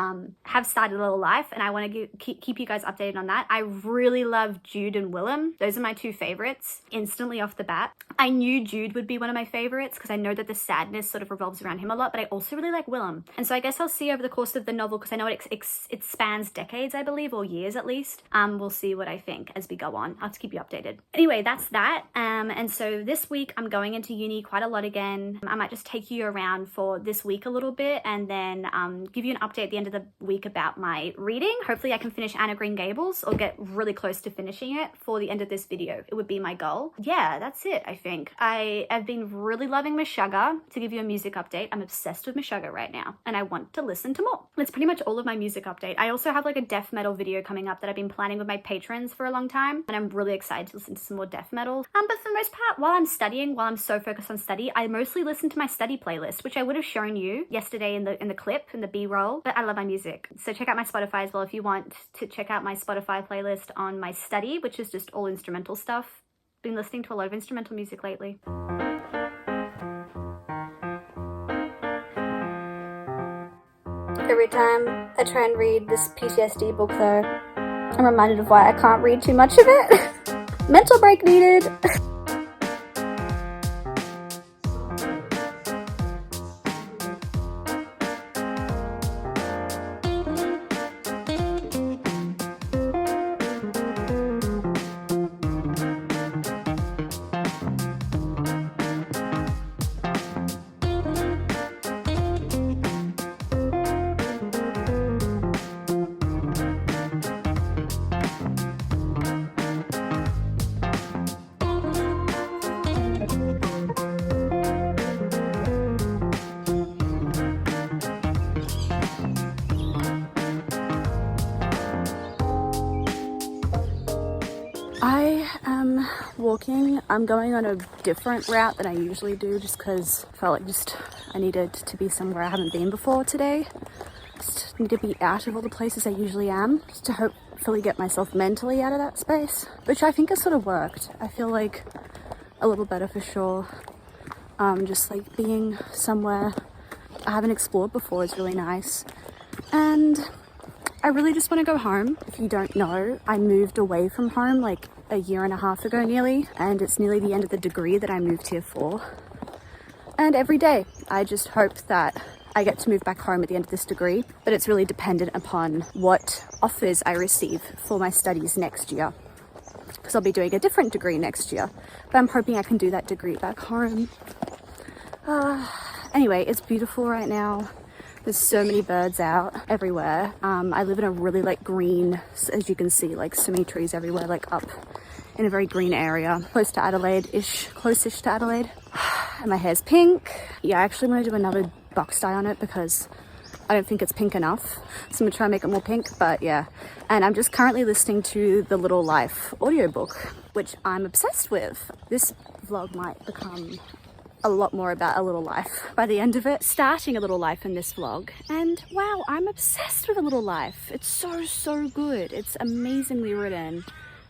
have started A Little Life, and I want to keep you guys updated on that. I really love Jude and Willem. Those are my 2 favorites instantly off the bat. I knew Jude would be one of my favorites because I know that the sadness sort of revolves around him a lot, but I also really like Willem. And so I guess I'll see over the course of the novel, because I know it spans decades, I believe, or years at least. We'll see what I think as we go on. I'll have to keep you updated. Anyway, that's that. And so this week I'm going into uni quite a lot again. I might just take you around for this week a little bit, and then give you an update at the end of the week about my reading. Hopefully I can finish Anna Green Gables, or get really close to finishing it for the end of this video. It would be my goal. Yeah, that's it, I think. I have been really loving Meshuggah. To give you a music update, I'm obsessed with Meshuggah right now, and I want to listen to more. That's pretty much all of my music update. I also have like a death metal video coming up that I've been planning with my patrons for a long time, and I'm really excited to listen to some more death metal. But for the most part, while I'm studying, while I'm so focused on study, I mostly listen to my study playlist, which I would have shown you yesterday in the clip, in the B-roll, but I love my music. So check out my Spotify as well if you want to check out my Spotify playlist on my study, which is just all instrumental stuff. Been listening to a lot of instrumental music lately. Every time I try and read this PTSD book though, I'm reminded of why I can't read too much of it. Mental break needed. I am walking. I'm going on a different route than I usually do, just because I felt like I needed to be somewhere I haven't been before today. Just need to be out of all the places I usually am, just to hopefully get myself mentally out of that space, which I think has sort of worked. I feel like a little better for sure. Just like being somewhere I haven't explored before is really nice. And I really just want to go home. If you don't know, I moved away from home like a 1.5 years ago nearly, and it's nearly the end of the degree that I moved here for. And every day I just hope that I get to move back home at the end of this degree, but it's really dependent upon what offers I receive for my studies next year, because I'll be doing a different degree next year, but I'm hoping I can do that degree back home. Anyway, it's beautiful right now. There's so many birds out everywhere. I live in a really like green, as you can see, like so many trees everywhere, like up in a very green area, close to Adelaide-ish, close-ish to Adelaide. And my hair's pink. Yeah, I actually want to do another box dye on it because I don't think it's pink enough. So I'm gonna try and make it more pink, but yeah. And I'm just currently listening to the Little Life audiobook, which I'm obsessed with. This vlog might become a lot more about a little life by the end of it, starting a little life in this vlog. And wow, I'm obsessed with a little life. It's so good. It's amazingly written.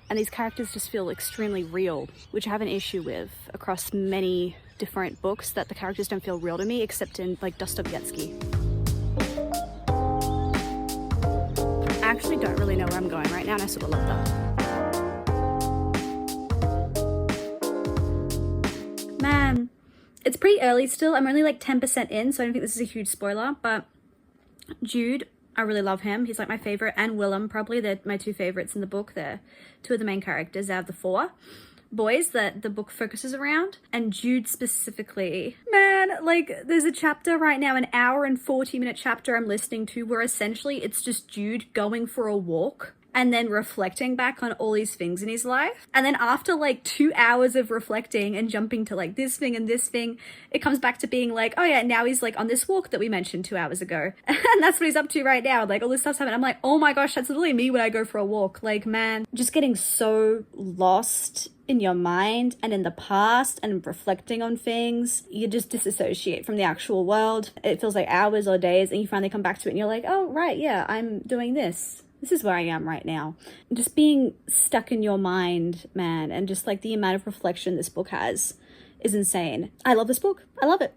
And these characters just feel extremely real, which I have an issue with across many different books, that the characters don't feel real to me, except in like Dostoevsky. I actually don't really know where I'm going right now, and I sort of love that. Man, it's pretty early still. I'm only like 10% in, so I don't think this is a huge spoiler, but Jude, I really love him. He's like my favorite, and Willem, probably. They're my two favorites in the book. They're two of the main characters out of the four boys that the book focuses around. And Jude specifically, man, like there's a chapter right now, an hour and 40-minute chapter I'm listening to, where essentially it's just Jude going for a walk and then reflecting back on all these things in his life. And then after like 2 hours of reflecting and jumping to like this thing and this thing, it comes back to being like, oh yeah, now he's like on this walk that we mentioned 2 hours ago. And that's what he's up to right now. Like all this stuff's happening. I'm like, oh my gosh, that's literally me when I go for a walk. Like, man, just getting so lost in your mind and in the past and reflecting on things. You just disassociate from the actual world. It feels like hours or days, and you finally come back to it and you're like, oh right, yeah, I'm doing this. This is where I am right now. Just being stuck in your mind, man, and just like the amount of reflection this book has is insane. I love this book. I love it.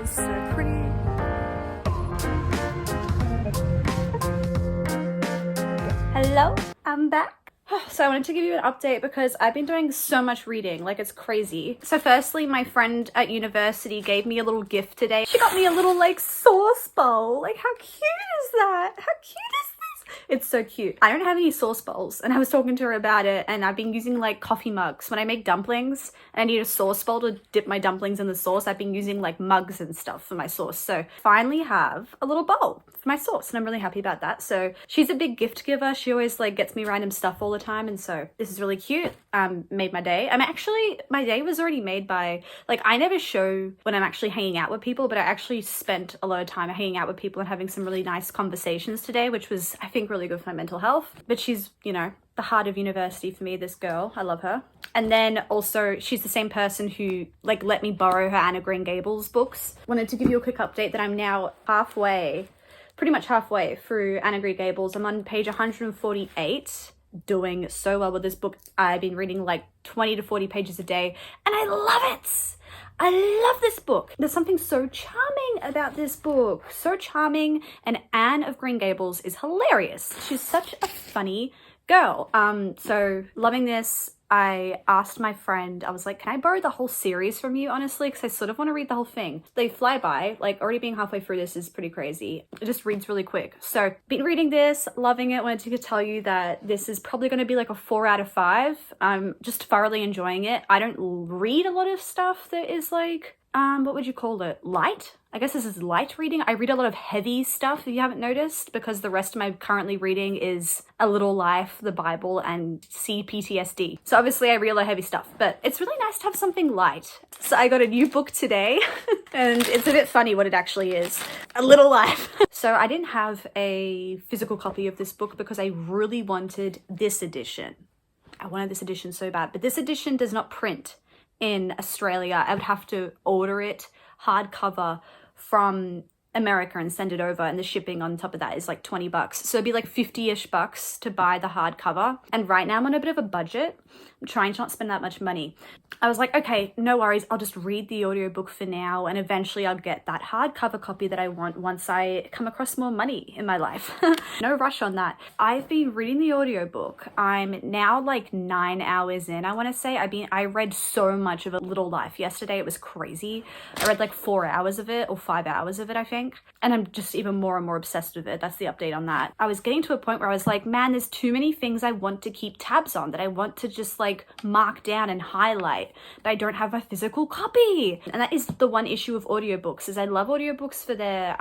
So pretty. Hello, I'm back. So I wanted to give you an update because I've been doing so much reading, like it's crazy. So firstly, my friend at university gave me a little gift today. She got me a little like sauce bowl. Like how cute is that? How cute is this? It's so cute. I don't have any sauce bowls, and I was talking to her about it, and I've been using like coffee mugs. When I make dumplings and I need a sauce bowl to dip my dumplings in the sauce, I've been using like mugs and stuff for my sauce. So finally have a little bowl for my sauce, and I'm really happy about that. So she's a big gift giver. She always like gets me random stuff all the time, and so this is really cute. Made my day. My day was already made by, like, I never show when I'm actually hanging out with people, but I actually spent a lot of time hanging out with people and having some really nice conversations today, which was, I think, really good for my mental health. But she's, you know, the heart of university for me, this girl. I love her. And then also she's the same person who like let me borrow her Anna Green Gables books. Wanted to give you a quick update that I'm now pretty much halfway through Anna Green Gables. I'm on page 148, doing so well with this book. I've been reading like 20 to 40 pages a day, and I love it. I love this book. There's something so charming about this book. So charming. And Anne of Green Gables is hilarious. She's such a funny girl. So loving this. I asked my friend, I was like, can I borrow the whole series from you, honestly? Because I sort of want to read the whole thing. They fly by. Like, already being halfway through this is pretty crazy. It just reads really quick. So, been reading this, loving it. Wanted to tell you that this is probably going to be like a 4 out of 5. I'm just thoroughly enjoying it. I don't read a lot of stuff that is like, what would you call it? Light? I guess this is light reading. I read a lot of heavy stuff, if you haven't noticed, because the rest of my currently reading is A Little Life, the Bible, and CPTSD. So obviously I read a lot of heavy stuff, but it's really nice to have something light. So I got a new book today, and it's a bit funny what it actually is. A Little Life. So I didn't have a physical copy of this book because I really wanted this edition. I wanted this edition so bad, but this edition does not print in Australia. I would have to order it hardcover from America and send it over, and the shipping on top of that is like $20. So it'd be like 50-ish bucks to buy the hardcover. And right now I'm on a bit of a budget. I'm trying to not spend that much money. I was like, okay, no worries. I'll just read the audiobook for now, and eventually I'll get that hardcover copy that I want once I come across more money in my life. No rush on that. I've been reading the audiobook. I'm now like 9 hours in, I want to say. I read so much of A Little Life yesterday. It was crazy. I read like 4 hours of it, or 5 hours of it, I think. And I'm just even more and more obsessed with it. That's the update on that. I was getting to a point where I was like, man, there's too many things I want to keep tabs on, that I want to just like mark down and highlight, but I don't have a physical copy. And that is the one issue of audiobooks, is I love audiobooks for their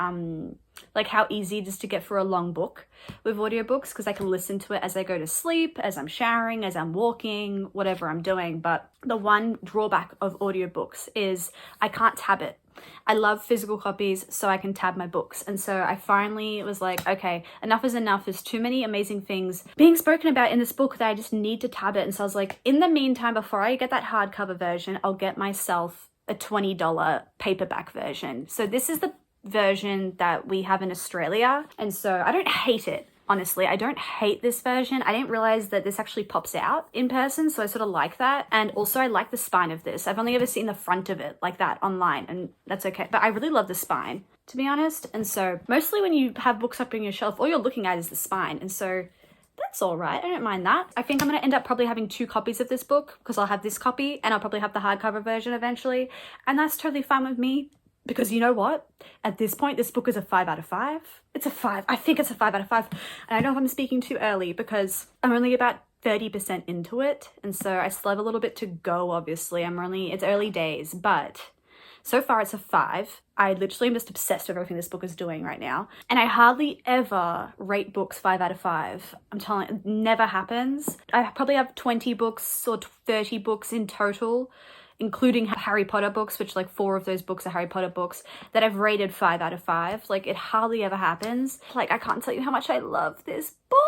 like how easy it is to get through a long book with audiobooks, because I can listen to it as I go to sleep, as I'm showering, as I'm walking, whatever I'm doing. But the one drawback of audiobooks is I can't tab it. I love physical copies so I can tab my books. And so I finally was like, okay, enough is enough. There's too many amazing things being spoken about in this book that I just need to tab it. And so I was like, in the meantime, before I get that hardcover version, I'll get myself a $20 paperback version. So this is the version that we have in Australia. And so I don't hate it. Honestly, I don't hate this version. I didn't realize that this actually pops out in person, so I sort of like that. And also I like the spine of this. I've only ever seen the front of it like that online, and that's okay. But I really love the spine, to be honest. And so mostly when you have books up on your shelf, all you're looking at is the spine. And so that's all right. I don't mind that. I think I'm going to end up probably having 2 copies of this book, because I'll have this copy and I'll probably have the hardcover version eventually. And that's totally fine with me. Because you know what? At this point, this book is a 5 out of 5. It's a 5. I think it's a 5 out of 5. And I know if I'm speaking too early, because I'm only about 30% into it. And so I still have a little bit to go, obviously. It's early days, but so far it's a 5. I literally am just obsessed with everything this book is doing right now. And I hardly ever rate books 5 out of 5. I'm telling you, it never happens. I probably have 20 books or 30 books in total, including Harry Potter books, which like 4 of those books are Harry Potter books, that I've rated 5 out of 5. Like, it hardly ever happens. Like, I can't tell you how much I love this book.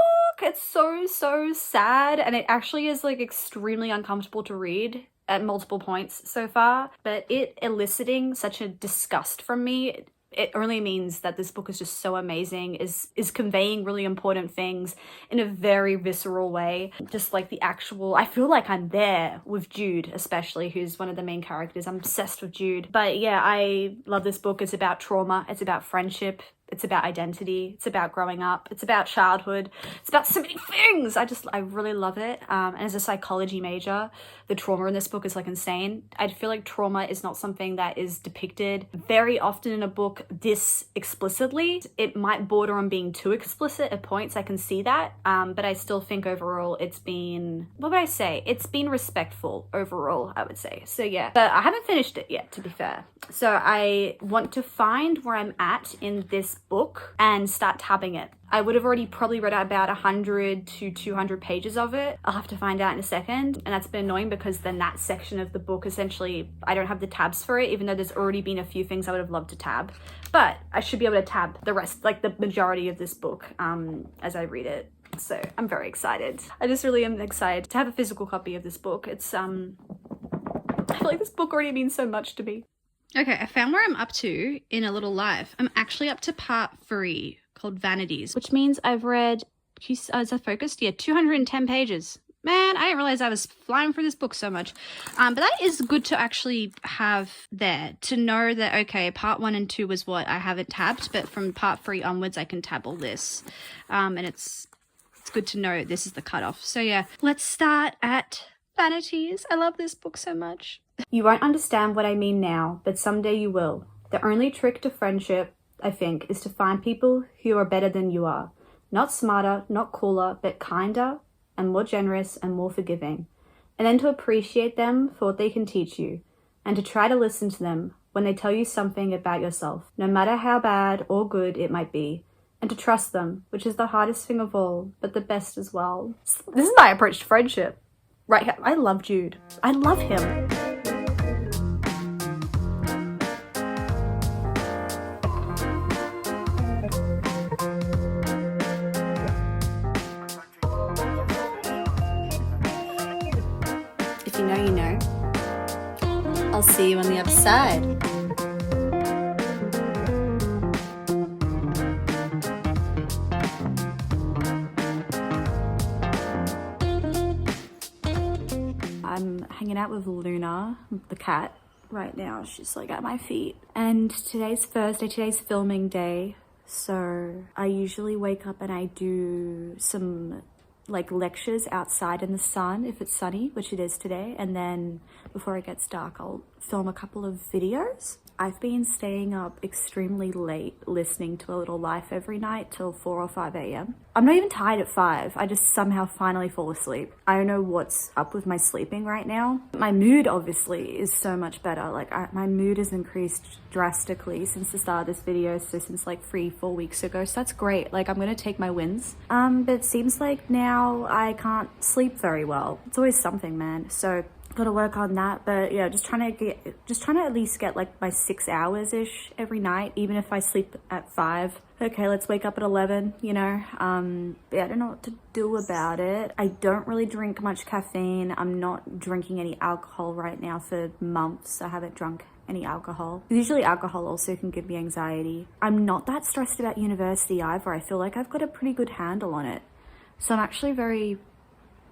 It's so, so sad. And it actually is like extremely uncomfortable to read at multiple points so far. But it eliciting such a disgust from me, it only means that this book is just so amazing, is conveying really important things in a very visceral way. Just like the actual, I feel like I'm there with Jude, especially, who's one of the main characters. I'm obsessed with Jude. But yeah, I love this book. It's about trauma. It's about friendship. It's about identity. It's about growing up. It's about childhood. It's about so many things. I really love it. And as a psychology major, the trauma in this book is like insane. I feel like trauma is not something that is depicted very often in a book this explicitly. It might border on being too explicit at points. I can see that. But I still think overall it's been, what would I say? It's been respectful overall, I would say. So yeah, but I haven't finished it yet, to be fair. So I want to find where I'm at in this book and start tabbing it. I would have already probably read about 100 to 200 pages of it. I'll have to find out in a second. And that's been annoying, because then that section of the book, essentially, I don't have the tabs for it, even though there's already been a few things I would have loved to tab. But I should be able to tab the rest, like the majority of this book, as I read it. So I'm very excited. I just really am excited to have a physical copy of this book. It's, I feel like this book already means so much to me. Okay, I found where I'm up to in A Little Life. I'm actually up to part 3, called Vanities, which means I've read, as I focused, 210 pages. Man, I didn't realize I was flying through this book so much. But that is good to actually have there, to know that, okay, part 1 and 2 was what I haven't tabbed, but from part 3 onwards, I can tab all this. And it's good to know this is the cutoff. So yeah, let's start at Vanities. I love this book so much. You won't understand what I mean now, but someday you will. The only trick to friendship, I think, is to find people who are better than you are. Not smarter, not cooler, but kinder and more generous and more forgiving. And then to appreciate them for what they can teach you, and to try to listen to them when they tell you something about yourself, no matter how bad or good it might be. And to trust them, which is the hardest thing of all, but the best as well. This is my approach to friendship. Right here. I love Jude. I love him. If you know, you know. I'll see you on the other side. I'm hanging out with Luna, the cat, right now. She's like at my feet. And today's Thursday, today's filming day. So I usually wake up and I do some like lectures outside in the sun if it's sunny, which it is today. And then before it gets dark, I'll film a couple of videos. I've been staying up extremely late listening to A Little Life every night till 4 or 5 a.m. I'm not even tired at 5. I just somehow finally fall asleep. I don't know what's up with my sleeping right now. My mood obviously is so much better. Like my mood has increased drastically since the start of this video. So since like 3-4 weeks ago. So that's great. Like I'm gonna take my wins. But it seems like now I can't sleep very well. It's always something, man. So gotta work on that. But yeah, just trying to at least get like my 6 hours ish every night, even if I sleep at 5. Okay, let's wake up at 11, you know. Yeah, I don't know what to do about it. I don't really drink much caffeine. I'm not drinking any alcohol right now for months. I haven't drunk any alcohol. Usually alcohol also can give me anxiety. I'm not that stressed about university either. I feel like I've got a pretty good handle on it. So I'm actually very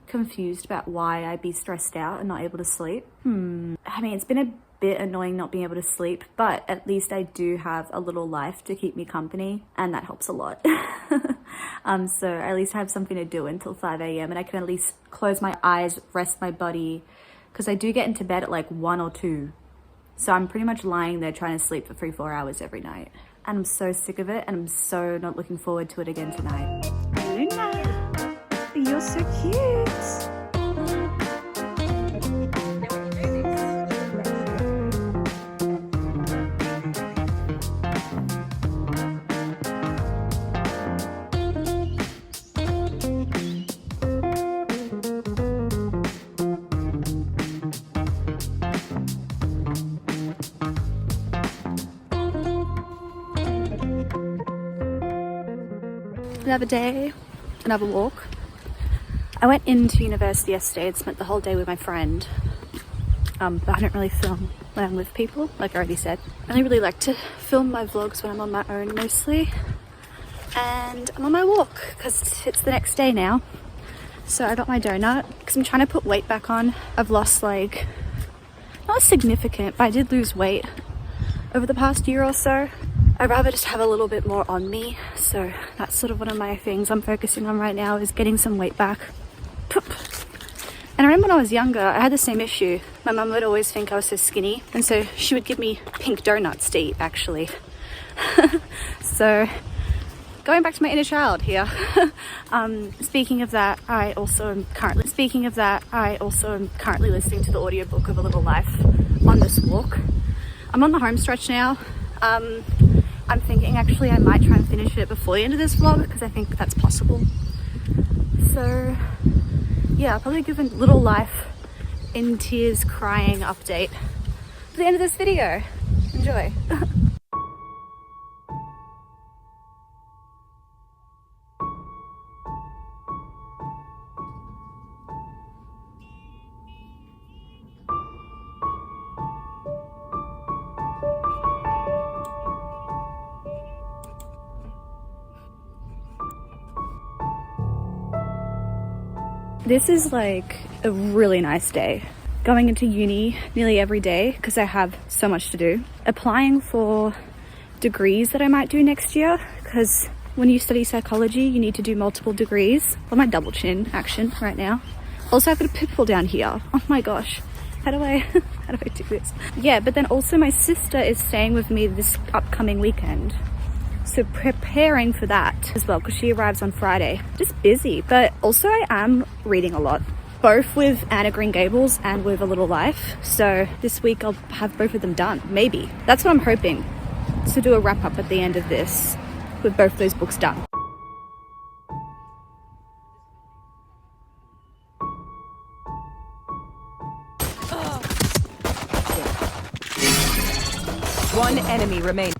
confused about why I'd be stressed out and not able to sleep. I mean, it's been a bit annoying not being able to sleep, but at least I do have a little life to keep me company, and that helps a lot. So I at least have something to do until 5 a.m. and I can at least close my eyes, rest my body, because I do get into bed at like 1 or 2. So I'm pretty much lying there trying to sleep for 3-4 hours every night. And I'm so sick of it, and I'm so not looking forward to it again tonight. Luna, you're so cute. Another day, another walk. I went into university yesterday and spent the whole day with my friend. But I don't really film when I'm with people, like I already said. I only really like to film my vlogs when I'm on my own mostly. And I'm on my walk because it's the next day now. So I got my donut because I'm trying to put weight back on. I've lost like, not significant, but I did lose weight over the past year or so. I'd rather just have a little bit more on me. So that's sort of one of my things I'm focusing on right now, is getting some weight back. And I remember when I was younger, I had the same issue. My mum would always think I was so skinny, and so she would give me pink donuts to eat, actually. So going back to my inner child here. Speaking of that, I also am currently listening to the audiobook of A Little Life on this walk. I'm on the home stretch now. I'm thinking actually I might try and finish it before the end of this vlog because I think that's possible. So yeah, I'll probably give a Little Life in tears crying update at the end of this video. Enjoy. This is like a really nice day. Going into uni nearly every day because I have so much to do. Applying for degrees that I might do next year, because when you study psychology, you need to do multiple degrees. On my double chin action right now. Also, I've got a pimple down here. Oh my gosh. How do I do this? Yeah, but then also my sister is staying with me this upcoming weekend. So preparing for that as well, because she arrives on Friday. Just busy, but also I am reading a lot, both with Anna Green Gables and with A Little Life. So this week I'll have both of them done, maybe. That's what I'm hoping, to do a wrap up at the end of this with both those books done. One enemy remains.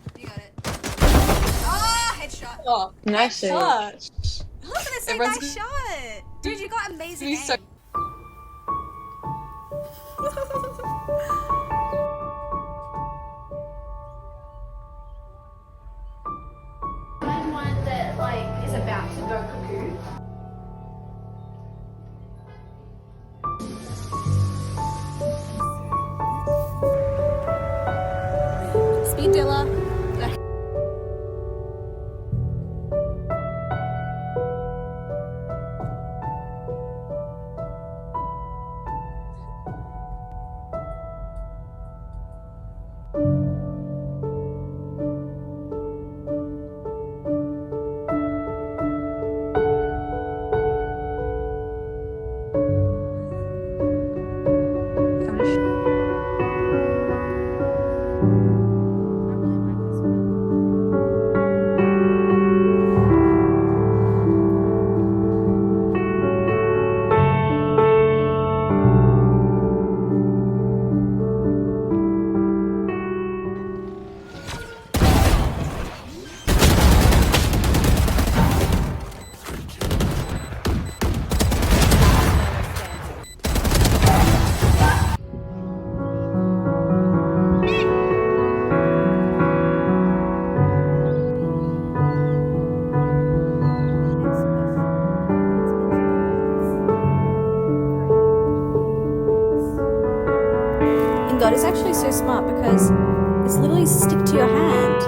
Oh, nice shot. I was gonna say Everyone's nice shot. Dude, you got amazing aim. so One that like is about to go cuckoo. you, Dilla. And God is actually so smart because it's literally stick to your hand.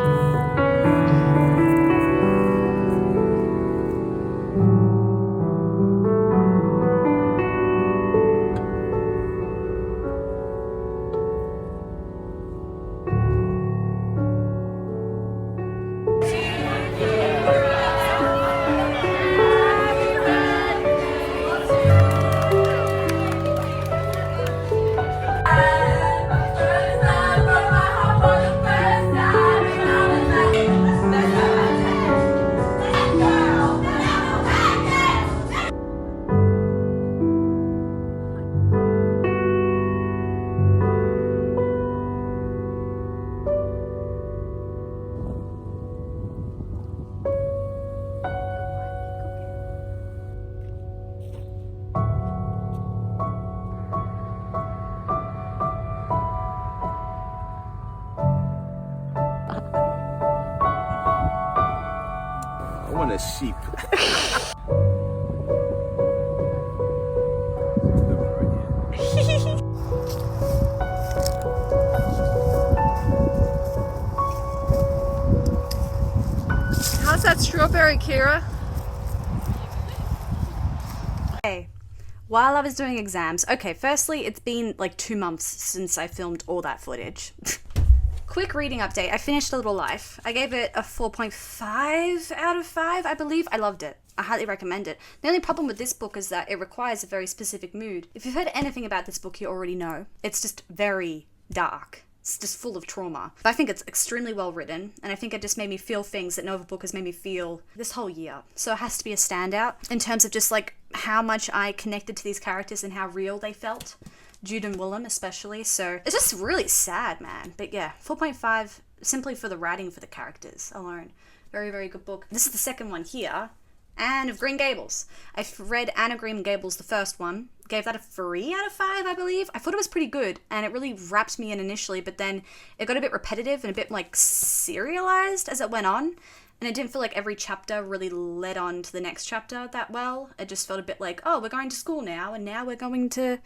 I want a sheep. How's that strawberry, Kira? Okay, while I was doing exams, okay, firstly, it's been like 2 months since I filmed all that footage. Quick reading update. I finished A Little Life. I gave it a 4.5 out of 5, I believe. I loved it. I highly recommend it. The only problem with this book is that it requires a very specific mood. If you've heard anything about this book, you already know. It's just very dark. It's just full of trauma. But I think it's extremely well written, and I think it just made me feel things that no other book has made me feel this whole year. So it has to be a standout in terms of just like how much I connected to these characters and how real they felt. Jude and Willem especially, so it's just really sad, man. But yeah, 4.5 simply for the writing for the characters alone. Very, very good book. This is the second one here, Anne of Green Gables. I've read Anne of Green Gables, the first one, gave that a 3 out of 5, I believe. I thought it was pretty good, and it really wrapped me in initially, but then it got a bit repetitive and a bit like serialized as it went on. And it didn't feel like every chapter really led on to the next chapter that well. It just felt a bit like, oh, we're going to school now, and now we're going to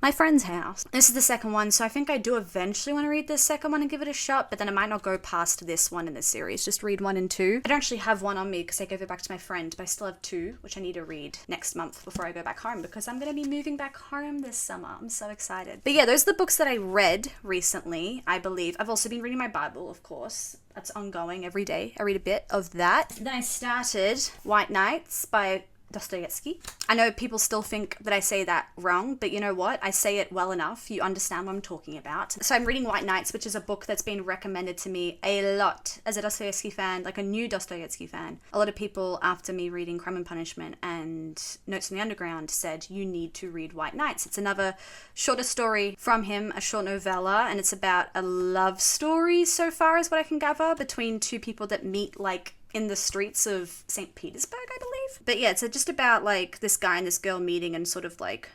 my friend's house. This is the second one, so I think I do eventually want to read this second one and give it a shot, but then I might not go past this one in this series. Just read 1 and 2. I don't actually have one on me because I gave it back to my friend, but I still have 2, which I need to read next month before I go back home because I'm going to be moving back home this summer. I'm so excited. But yeah, those are the books that I read recently, I believe. I've also been reading my Bible, of course. That's ongoing every day. I read a bit of that. Then I started White Nights by Dostoevsky. I know people still think that I say that wrong, but you know what? I say it well enough. You understand what I'm talking about. So I'm reading White Nights, which is a book that's been recommended to me a lot as a Dostoevsky fan, like a new Dostoevsky fan. A lot of people after me reading Crime and Punishment and Notes on the Underground said, you need to read White Nights. It's another shorter story from him, a short novella, and it's about a love story so far as what I can gather between two people that meet like in the streets of St. Petersburg, I believe. But yeah, it's just about like this guy and this girl meeting and sort of like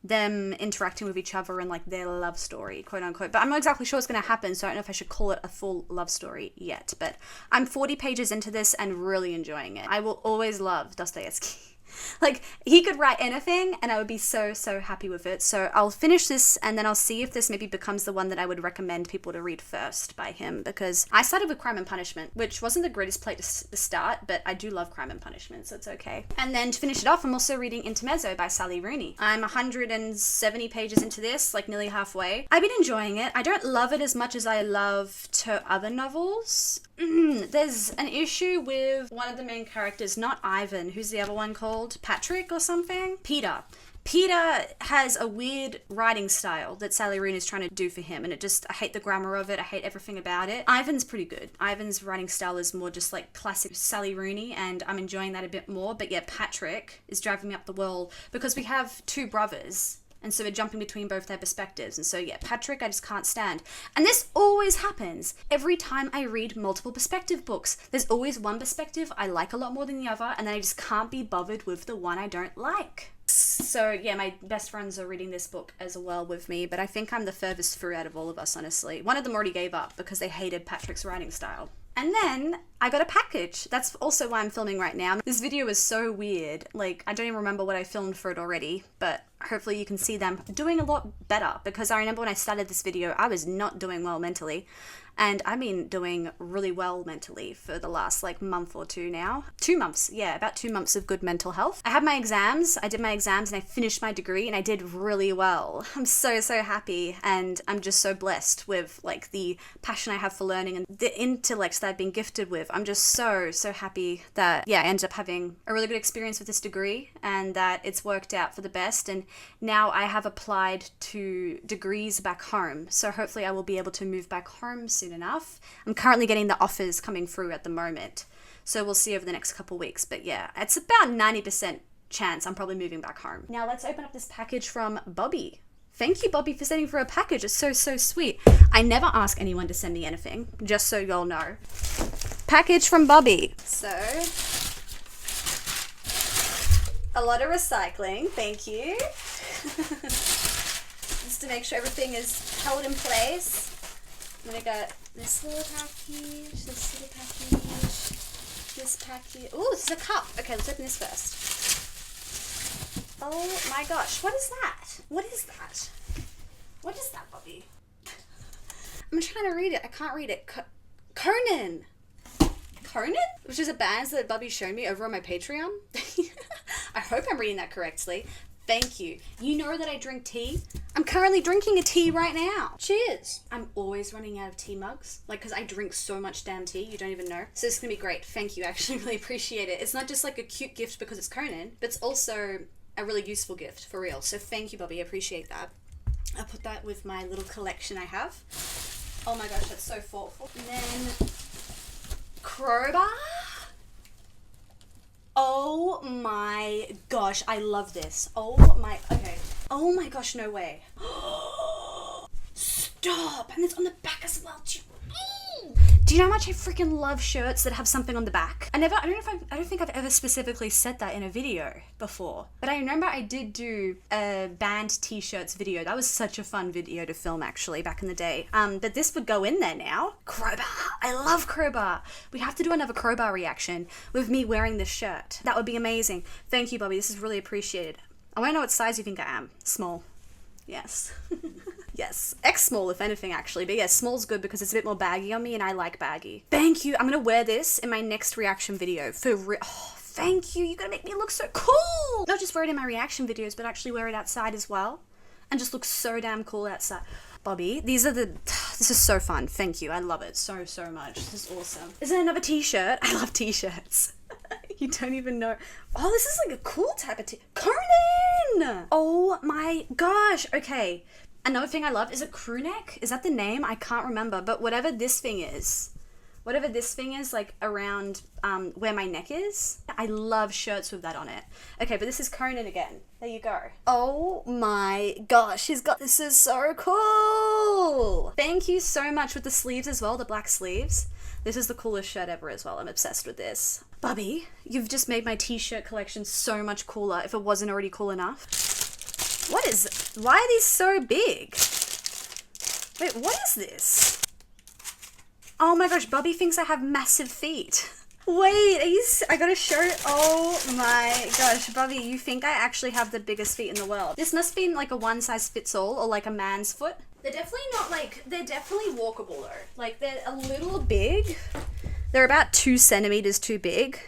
them interacting with each other and like their love story, quote unquote. But I'm not exactly sure what's going to happen, so I don't know if I should call it a full love story yet. But I'm 40 pages into this and really enjoying it. I will always love Dostoevsky. Like, he could write anything and I would be so happy with it. So I'll finish this and then I'll see if this maybe becomes the one that I would recommend people to read first by him, because I started with Crime and Punishment, which wasn't the greatest place to start, but I do love Crime and Punishment, so it's okay. And then to finish it off, I'm also reading Intermezzo by Sally Rooney. I'm 170 pages into this, like nearly halfway. I've been enjoying it. I don't love it as much as I love her other novels. There's an issue with one of the main characters, not Ivan. Who's the other one called? Patrick or something? Peter. Peter has a weird writing style that Sally Rooney is trying to do for him, and I hate the grammar of it. I hate everything about it. Ivan's pretty good. Ivan's writing style is more just like classic Sally Rooney, and I'm enjoying that a bit more. But yeah, Patrick is driving me up the wall because we have two brothers. And so we're jumping between both their perspectives. And so, yeah, Patrick, I just can't stand. And this always happens. Every time I read multiple perspective books, there's always one perspective I like a lot more than the other, and then I just can't be bothered with the one I don't like. So, yeah, my best friends are reading this book as well with me, but I think I'm the furthest through out of all of us, honestly. One of them already gave up because they hated Patrick's writing style. And then I got a package. That's also why I'm filming right now. This video is so weird. Like, I don't even remember what I filmed for it already, but hopefully you can see them doing a lot better, because I remember when I started this video, I was not doing well mentally. And I've been doing really well mentally for the last like month or two now. 2 months, yeah, about 2 months of good mental health. I had my exams, I did my exams and I finished my degree and I did really well. I'm so happy, and I'm just so blessed with like the passion I have for learning and the intellect that I've been gifted with. I'm just so happy that, yeah, I ended up having a really good experience with this degree and that it's worked out for the best. And now I have applied to degrees back home. So hopefully I will be able to move back home soon enough. I'm currently getting the offers coming through at the moment, so we'll see over the next couple weeks. But yeah, it's about 90% chance I'm probably moving back home. Now let's open up this package from Bobby. Thank you, Bobby, for sending for a package. It's so sweet. I never ask anyone to send me anything, just so y'all know. Package from Bobby. So, a lot of recycling. Thank you. Just to make sure everything is held in place. I'm gonna get this little package, this little package, this package. Oh, this is a cup. Okay, let's open this first. Oh my gosh, what is that? What is that? What is that, Bobby? I'm trying to read it. I can't read it. Conan! Conan? Which is a band that Bobby showed me over on my Patreon. I hope I'm reading that correctly. Thank you. You know that I drink tea? I'm currently drinking a tea right now. Cheers. I'm always running out of tea mugs, like, because I drink so much damn tea, you don't even know. So this is gonna be great. Thank you. I actually really appreciate it. It's not just like a cute gift because it's Conan, but it's also a really useful gift, for real. So thank you, Bobby. I appreciate that. I'll put that with my little collection I have. Oh my gosh, that's so thoughtful. And then crowbar. Oh my gosh, I love this. Okay. Oh my gosh, no way. Stop! And it's on the back as well too. Do you know how much I freaking love shirts that have something on the back? I don't think I've ever specifically said that in a video before. But I remember I did do a band t-shirts video. That was such a fun video to film, actually, back in the day. But this would go in there now. Crowbar. I love crowbar. We have to do another crowbar reaction with me wearing this shirt. That would be amazing. Thank you, Bobby. This is really appreciated. I want to know what size you think I am. Small. Yes. Yes, X small if anything, actually, but yeah, small's good because it's a bit more baggy on me and I like baggy. Thank you. I'm gonna wear this in my next reaction video for real. Oh, thank you. You're gonna make me look so cool. Not just wear it in my reaction videos, but actually wear it outside as well and just look so damn cool outside. Bobby, this is so fun. Thank you. I love it so much. This is awesome. Is there another t-shirt? I love t-shirts. You don't even know. Oh, this is like a cool type of Conan! Oh my gosh. Okay. Another thing I love is a crew neck. Is that the name? I can't remember. But whatever this thing is, like around where my neck is, I love shirts with that on it. Okay, but this is Conan again. There you go. Oh my gosh, this is so cool. Thank you so much with the sleeves as well, the black sleeves. This is the coolest shirt ever as well. I'm obsessed with this. Bobby, you've just made my t-shirt collection so much cooler if it wasn't already cool enough. Why are these so big? Wait, what is this? Oh my gosh, Bobby thinks I have massive feet. Wait, I gotta show. Oh my gosh, Bobby, you think I actually have the biggest feet in the world? This must be like a one size fits all, or like a man's foot. They're definitely not like, they're definitely walkable though. Like they're a little big. They're about 2 centimeters too big.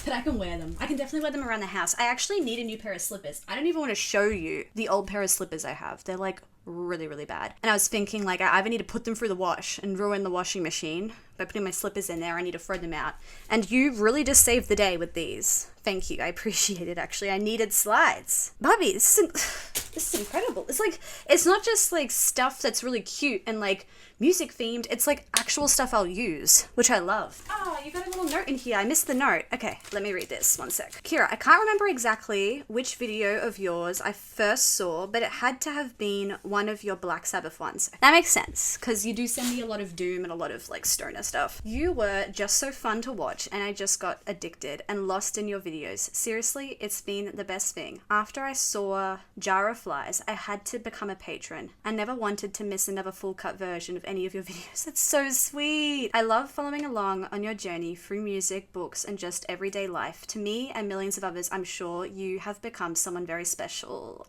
But I can wear them. I can definitely wear them around the house. I actually need a new pair of slippers. I don't even want to show you the old pair of slippers I have. They're like really, really bad. And I was thinking like I either need to put them through the wash and ruin the washing machine by putting my slippers in there. I need to throw them out. And you really just saved the day with these. Thank you. I appreciate it actually. I needed slides. Bobby, this is incredible. It's like, it's not just like stuff that's really cute and like music themed. It's like actual stuff I'll use, which I love. Oh, you got a little note in here. I missed the note. Okay, let me read this. One sec. Kira, I can't remember exactly which video of yours I first saw, but it had to have been one of your Black Sabbath ones. That makes sense, because you do send me a lot of doom and a lot of like stoner stuff. You were just so fun to watch, and I just got addicted and lost in your videos. Seriously, it's been the best thing. After I saw Jar of Flies, I had to become a patron. I never wanted to miss another full cut version of any of your videos. That's so sweet. I love following along on your journey through music, books, and just everyday life. To me and millions of others, I'm sure you have become someone very special.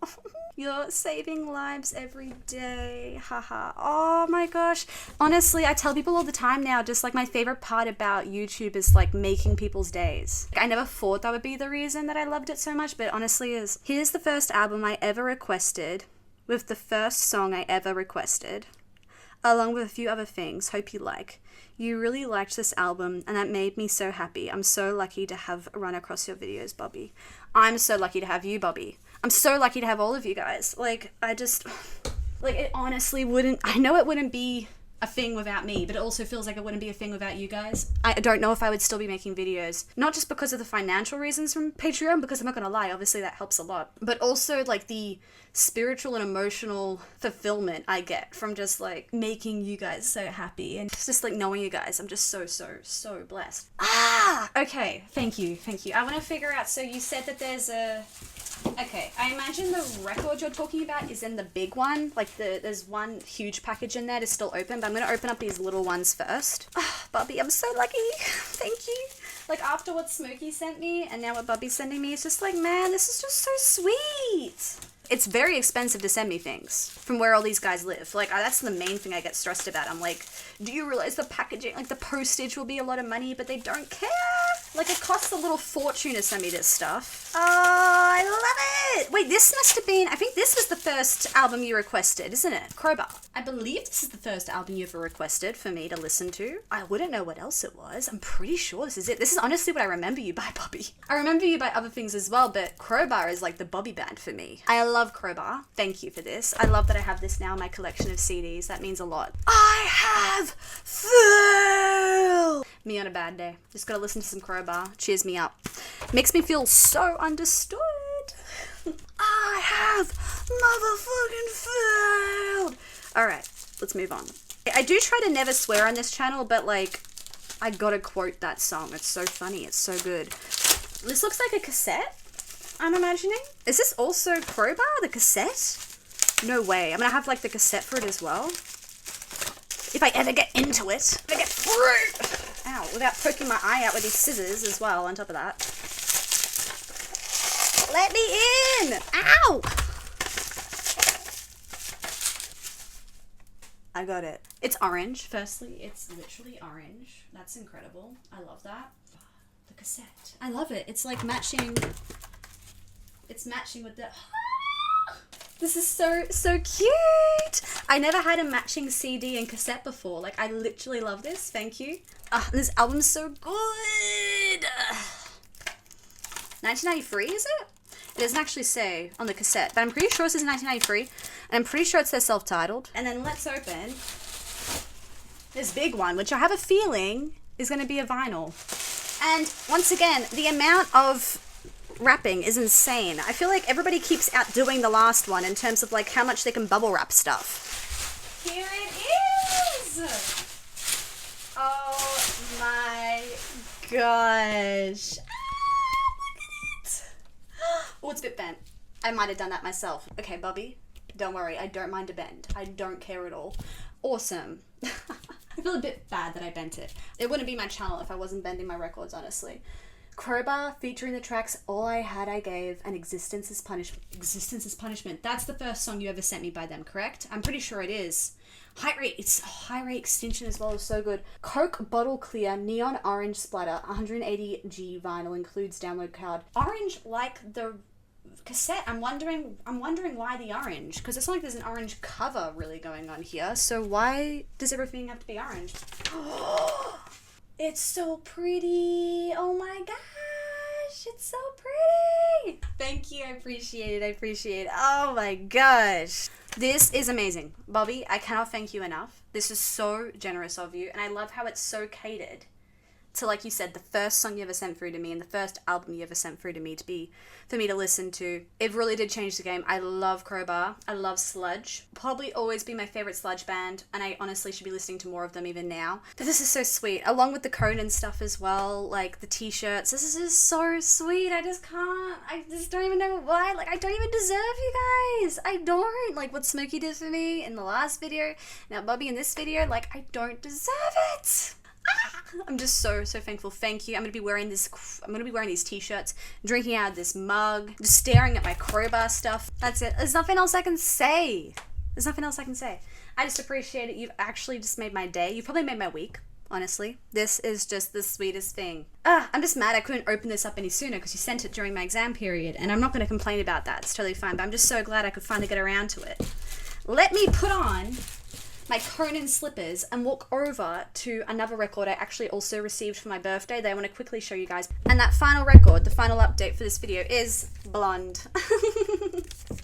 You're saving lives every day. Haha. Oh my gosh. Honestly, I tell people all the time now, just like my favorite part about YouTube is like making people's days. I never thought that would be the reason that I loved it so much, but honestly is. Here's the first album I ever requested with the first song I ever requested, along with a few other things. Hope you like. You really liked this album, and that made me so happy. I'm so lucky to have run across your videos, Bobby. I'm so lucky to have you, Bobby. I'm so lucky to have all of you guys. Like, I just, like, it honestly wouldn't, I know it wouldn't be a thing without me, but it also feels like it wouldn't be a thing without you guys. I don't know if I would still be making videos, not just because of the financial reasons from Patreon, because I'm not gonna lie, obviously that helps a lot, but also like the spiritual and emotional fulfillment I get from just like making you guys so happy, and just like knowing you guys. I'm just so blessed. Okay, thank you. I want to figure out, so you said that there's a, okay, I imagine the record you're talking about is in the big one, like there's one huge package in there to still open, but I'm gonna open up these little ones first. Bobby, I'm so lucky. Thank you. Like after what Smokey sent me and now what Bobby's sending me, it's just like, man, this is just so sweet. It's very expensive to send me things from where all these guys live. Like, that's the main thing I get stressed about. I'm like, do you realize the packaging, like the postage will be a lot of money, but they don't care? Like, it costs a little fortune to send me this stuff. Oh, I love it. Wait, this must have been, I think this was the first album you requested, isn't it? Crowbar. I believe this is the first album you ever requested for me to listen to. I wouldn't know what else it was. I'm pretty sure this is it. This is honestly what I remember you by, Bobby. I remember you by other things as well, but Crowbar is like the Bobby band for me. I love Crowbar. Thank you for this. I love that I have this now in my collection of CDs. That means a lot. I have failed. Me on a bad day. Just gotta listen to some Crowbar. Cheers me up. Makes me feel so understood. I have motherfucking failed. Alright, let's move on. I do try to never swear on this channel, but like, I gotta quote that song. It's so funny. It's so good. This looks like a cassette, I'm imagining. Is this also Crowbar, the cassette? No way. I'm gonna have like the cassette for it as well. If I ever get into it. If I get through. Ow, without poking my eye out with these scissors as well on top of that. Let me in! Ow! I got it. It's orange. Firstly, it's literally orange. That's incredible. I love that. The cassette. I love it. It's like matching. It's matching with the. This is so cute. I never had a matching CD and cassette before. Like, I literally love this. Thank you. This album's so good. 1993, is it? It doesn't actually say on the cassette, but I'm pretty sure this is 1993, and I'm pretty sure it says self-titled. And then let's open this big one, which I have a feeling is going to be a vinyl. And once again, the amount of wrapping is insane. I feel like everybody keeps outdoing the last one in terms of like how much they can bubble wrap stuff. Here it is! Oh my gosh. Oh, it's a bit bent. I might have done that myself. Okay, Bobby, don't worry. I don't mind a bend. I don't care at all. Awesome. I feel a bit bad that I bent it. It wouldn't be my channel if I wasn't bending my records, honestly. Crowbar featuring the tracks All I Had I Gave and Existence is Punishment. Existence is Punishment. That's the first song you ever sent me by them, correct? I'm pretty sure it is. High Rate, it's High Rate Extinction as well, is so good. Coke Bottle Clear, Neon Orange Splatter, 180G vinyl, includes download card. Orange like the cassette. I'm wondering why the orange, because it's not like there's an orange cover really going on here, so why does everything have to be orange? It's so pretty. Oh my gosh, it's so pretty. Thank you, I appreciate it. Oh my gosh. This is amazing. Bobby, I cannot thank you enough. This is so generous of you, and I love how it's so catered to, like you said, the first song you ever sent through to me and the first album you ever sent through to me for me to listen to. It really did change the game. I love Crowbar. I love Sludge. Probably always be my favorite Sludge band, and I honestly should be listening to more of them even now. But this is so sweet, along with the Conan stuff as well, like the t-shirts. This is just so sweet. I just don't even know why. Like, I don't even deserve you guys. I don't. Like, what Smokey did for me in the last video, now Bobby in this video, like, I don't deserve it. I'm just so thankful. Thank you. I'm gonna be wearing these t-shirts, drinking out of this mug, just staring at my Crowbar stuff. That's it. There's nothing else I can say. I just appreciate it. You've actually just made my day. You've probably made my week, honestly. This is just the sweetest thing. I'm just mad I couldn't open this up any sooner because you sent it during my exam period, and I'm not going to complain about that. It's totally fine, but I'm just so glad I could finally get around to it. Let me put on my Conan slippers and walk over to another record I actually also received for my birthday that I want to quickly show you guys. And that final record, the final update for this video, is Blonde.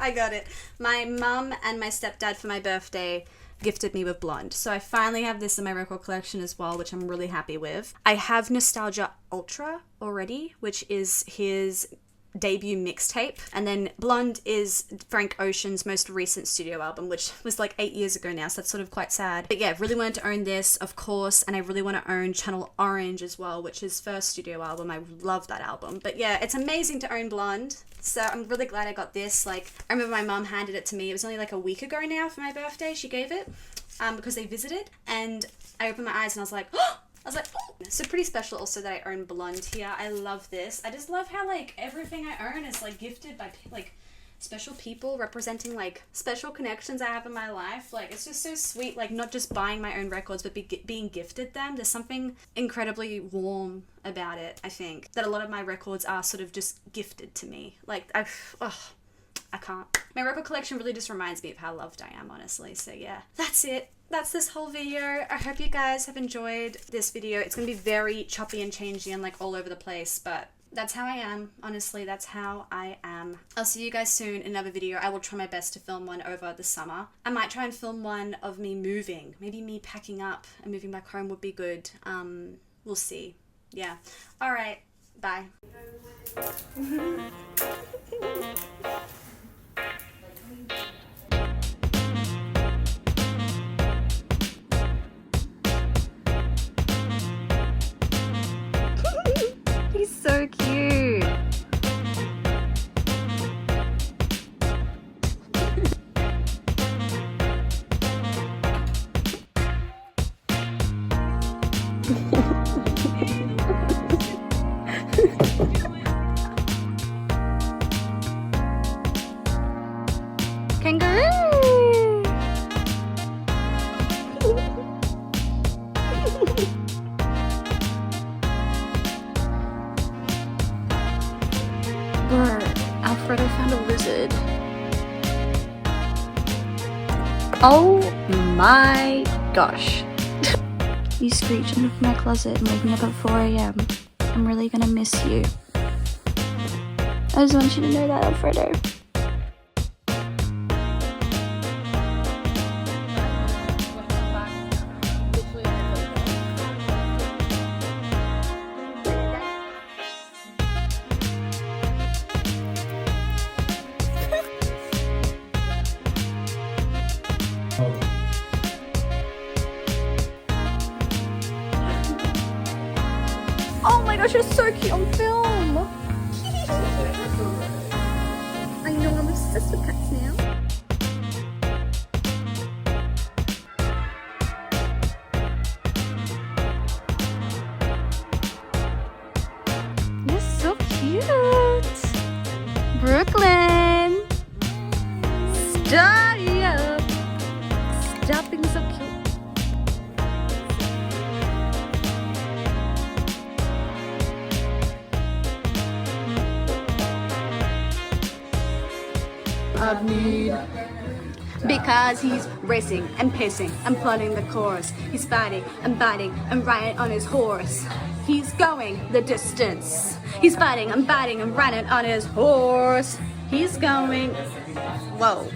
I got it. My mum and my stepdad for my birthday gifted me with Blonde. So I finally have this in my record collection as well, which I'm really happy with. I have Nostalgia Ultra already, which is his debut mixtape, and then Blonde is Frank Ocean's most recent studio album, which was like 8 years ago now, so that's sort of quite sad. But yeah, really wanted to own this, of course, and I really want to own Channel Orange as well, which is first studio album. I love that album. But yeah, it's amazing to own Blonde, so I'm really glad I got this. Like, I remember my mum handed it to me. It was only like a week ago now for my birthday. She gave it because they visited, and I opened my eyes and I was like, oh! Oh! So pretty special also that I own Blonde here. I love this. I just love how, like, everything I own is, like, gifted by, like, special people representing, like, special connections I have in my life. Like, it's just so sweet, like, not just buying my own records, but being gifted them. There's something incredibly warm about it, I think, that a lot of my records are sort of just gifted to me. Like, I can't. My record collection really just reminds me of how loved I am, honestly. So yeah, that's it. That's this whole video. I hope you guys have enjoyed this video. It's gonna be very choppy and changey and like all over the place, but that's how I am. Honestly, that's how I am. I'll see you guys soon in another video. I will try my best to film one over the summer. I might try and film one of me moving. Maybe me packing up and moving back home would be good. We'll see. Yeah. All right. Bye. He's so cute. Kangaroo! Alfredo found a lizard. Oh my gosh. You screeching in my closet and waking up at 4 a.m. I'm really gonna miss you. I just want you to know that, Alfredo. Oh my gosh, you're so cute on film! I know, I'm obsessed with cats now. Daddy up. Stop being so cute. Of need. Because he's racing and pacing and plotting the course. He's fighting and biting and riding on his horse. He's going the distance. He's fighting and biting and riding on his horse. He's going. Whoa.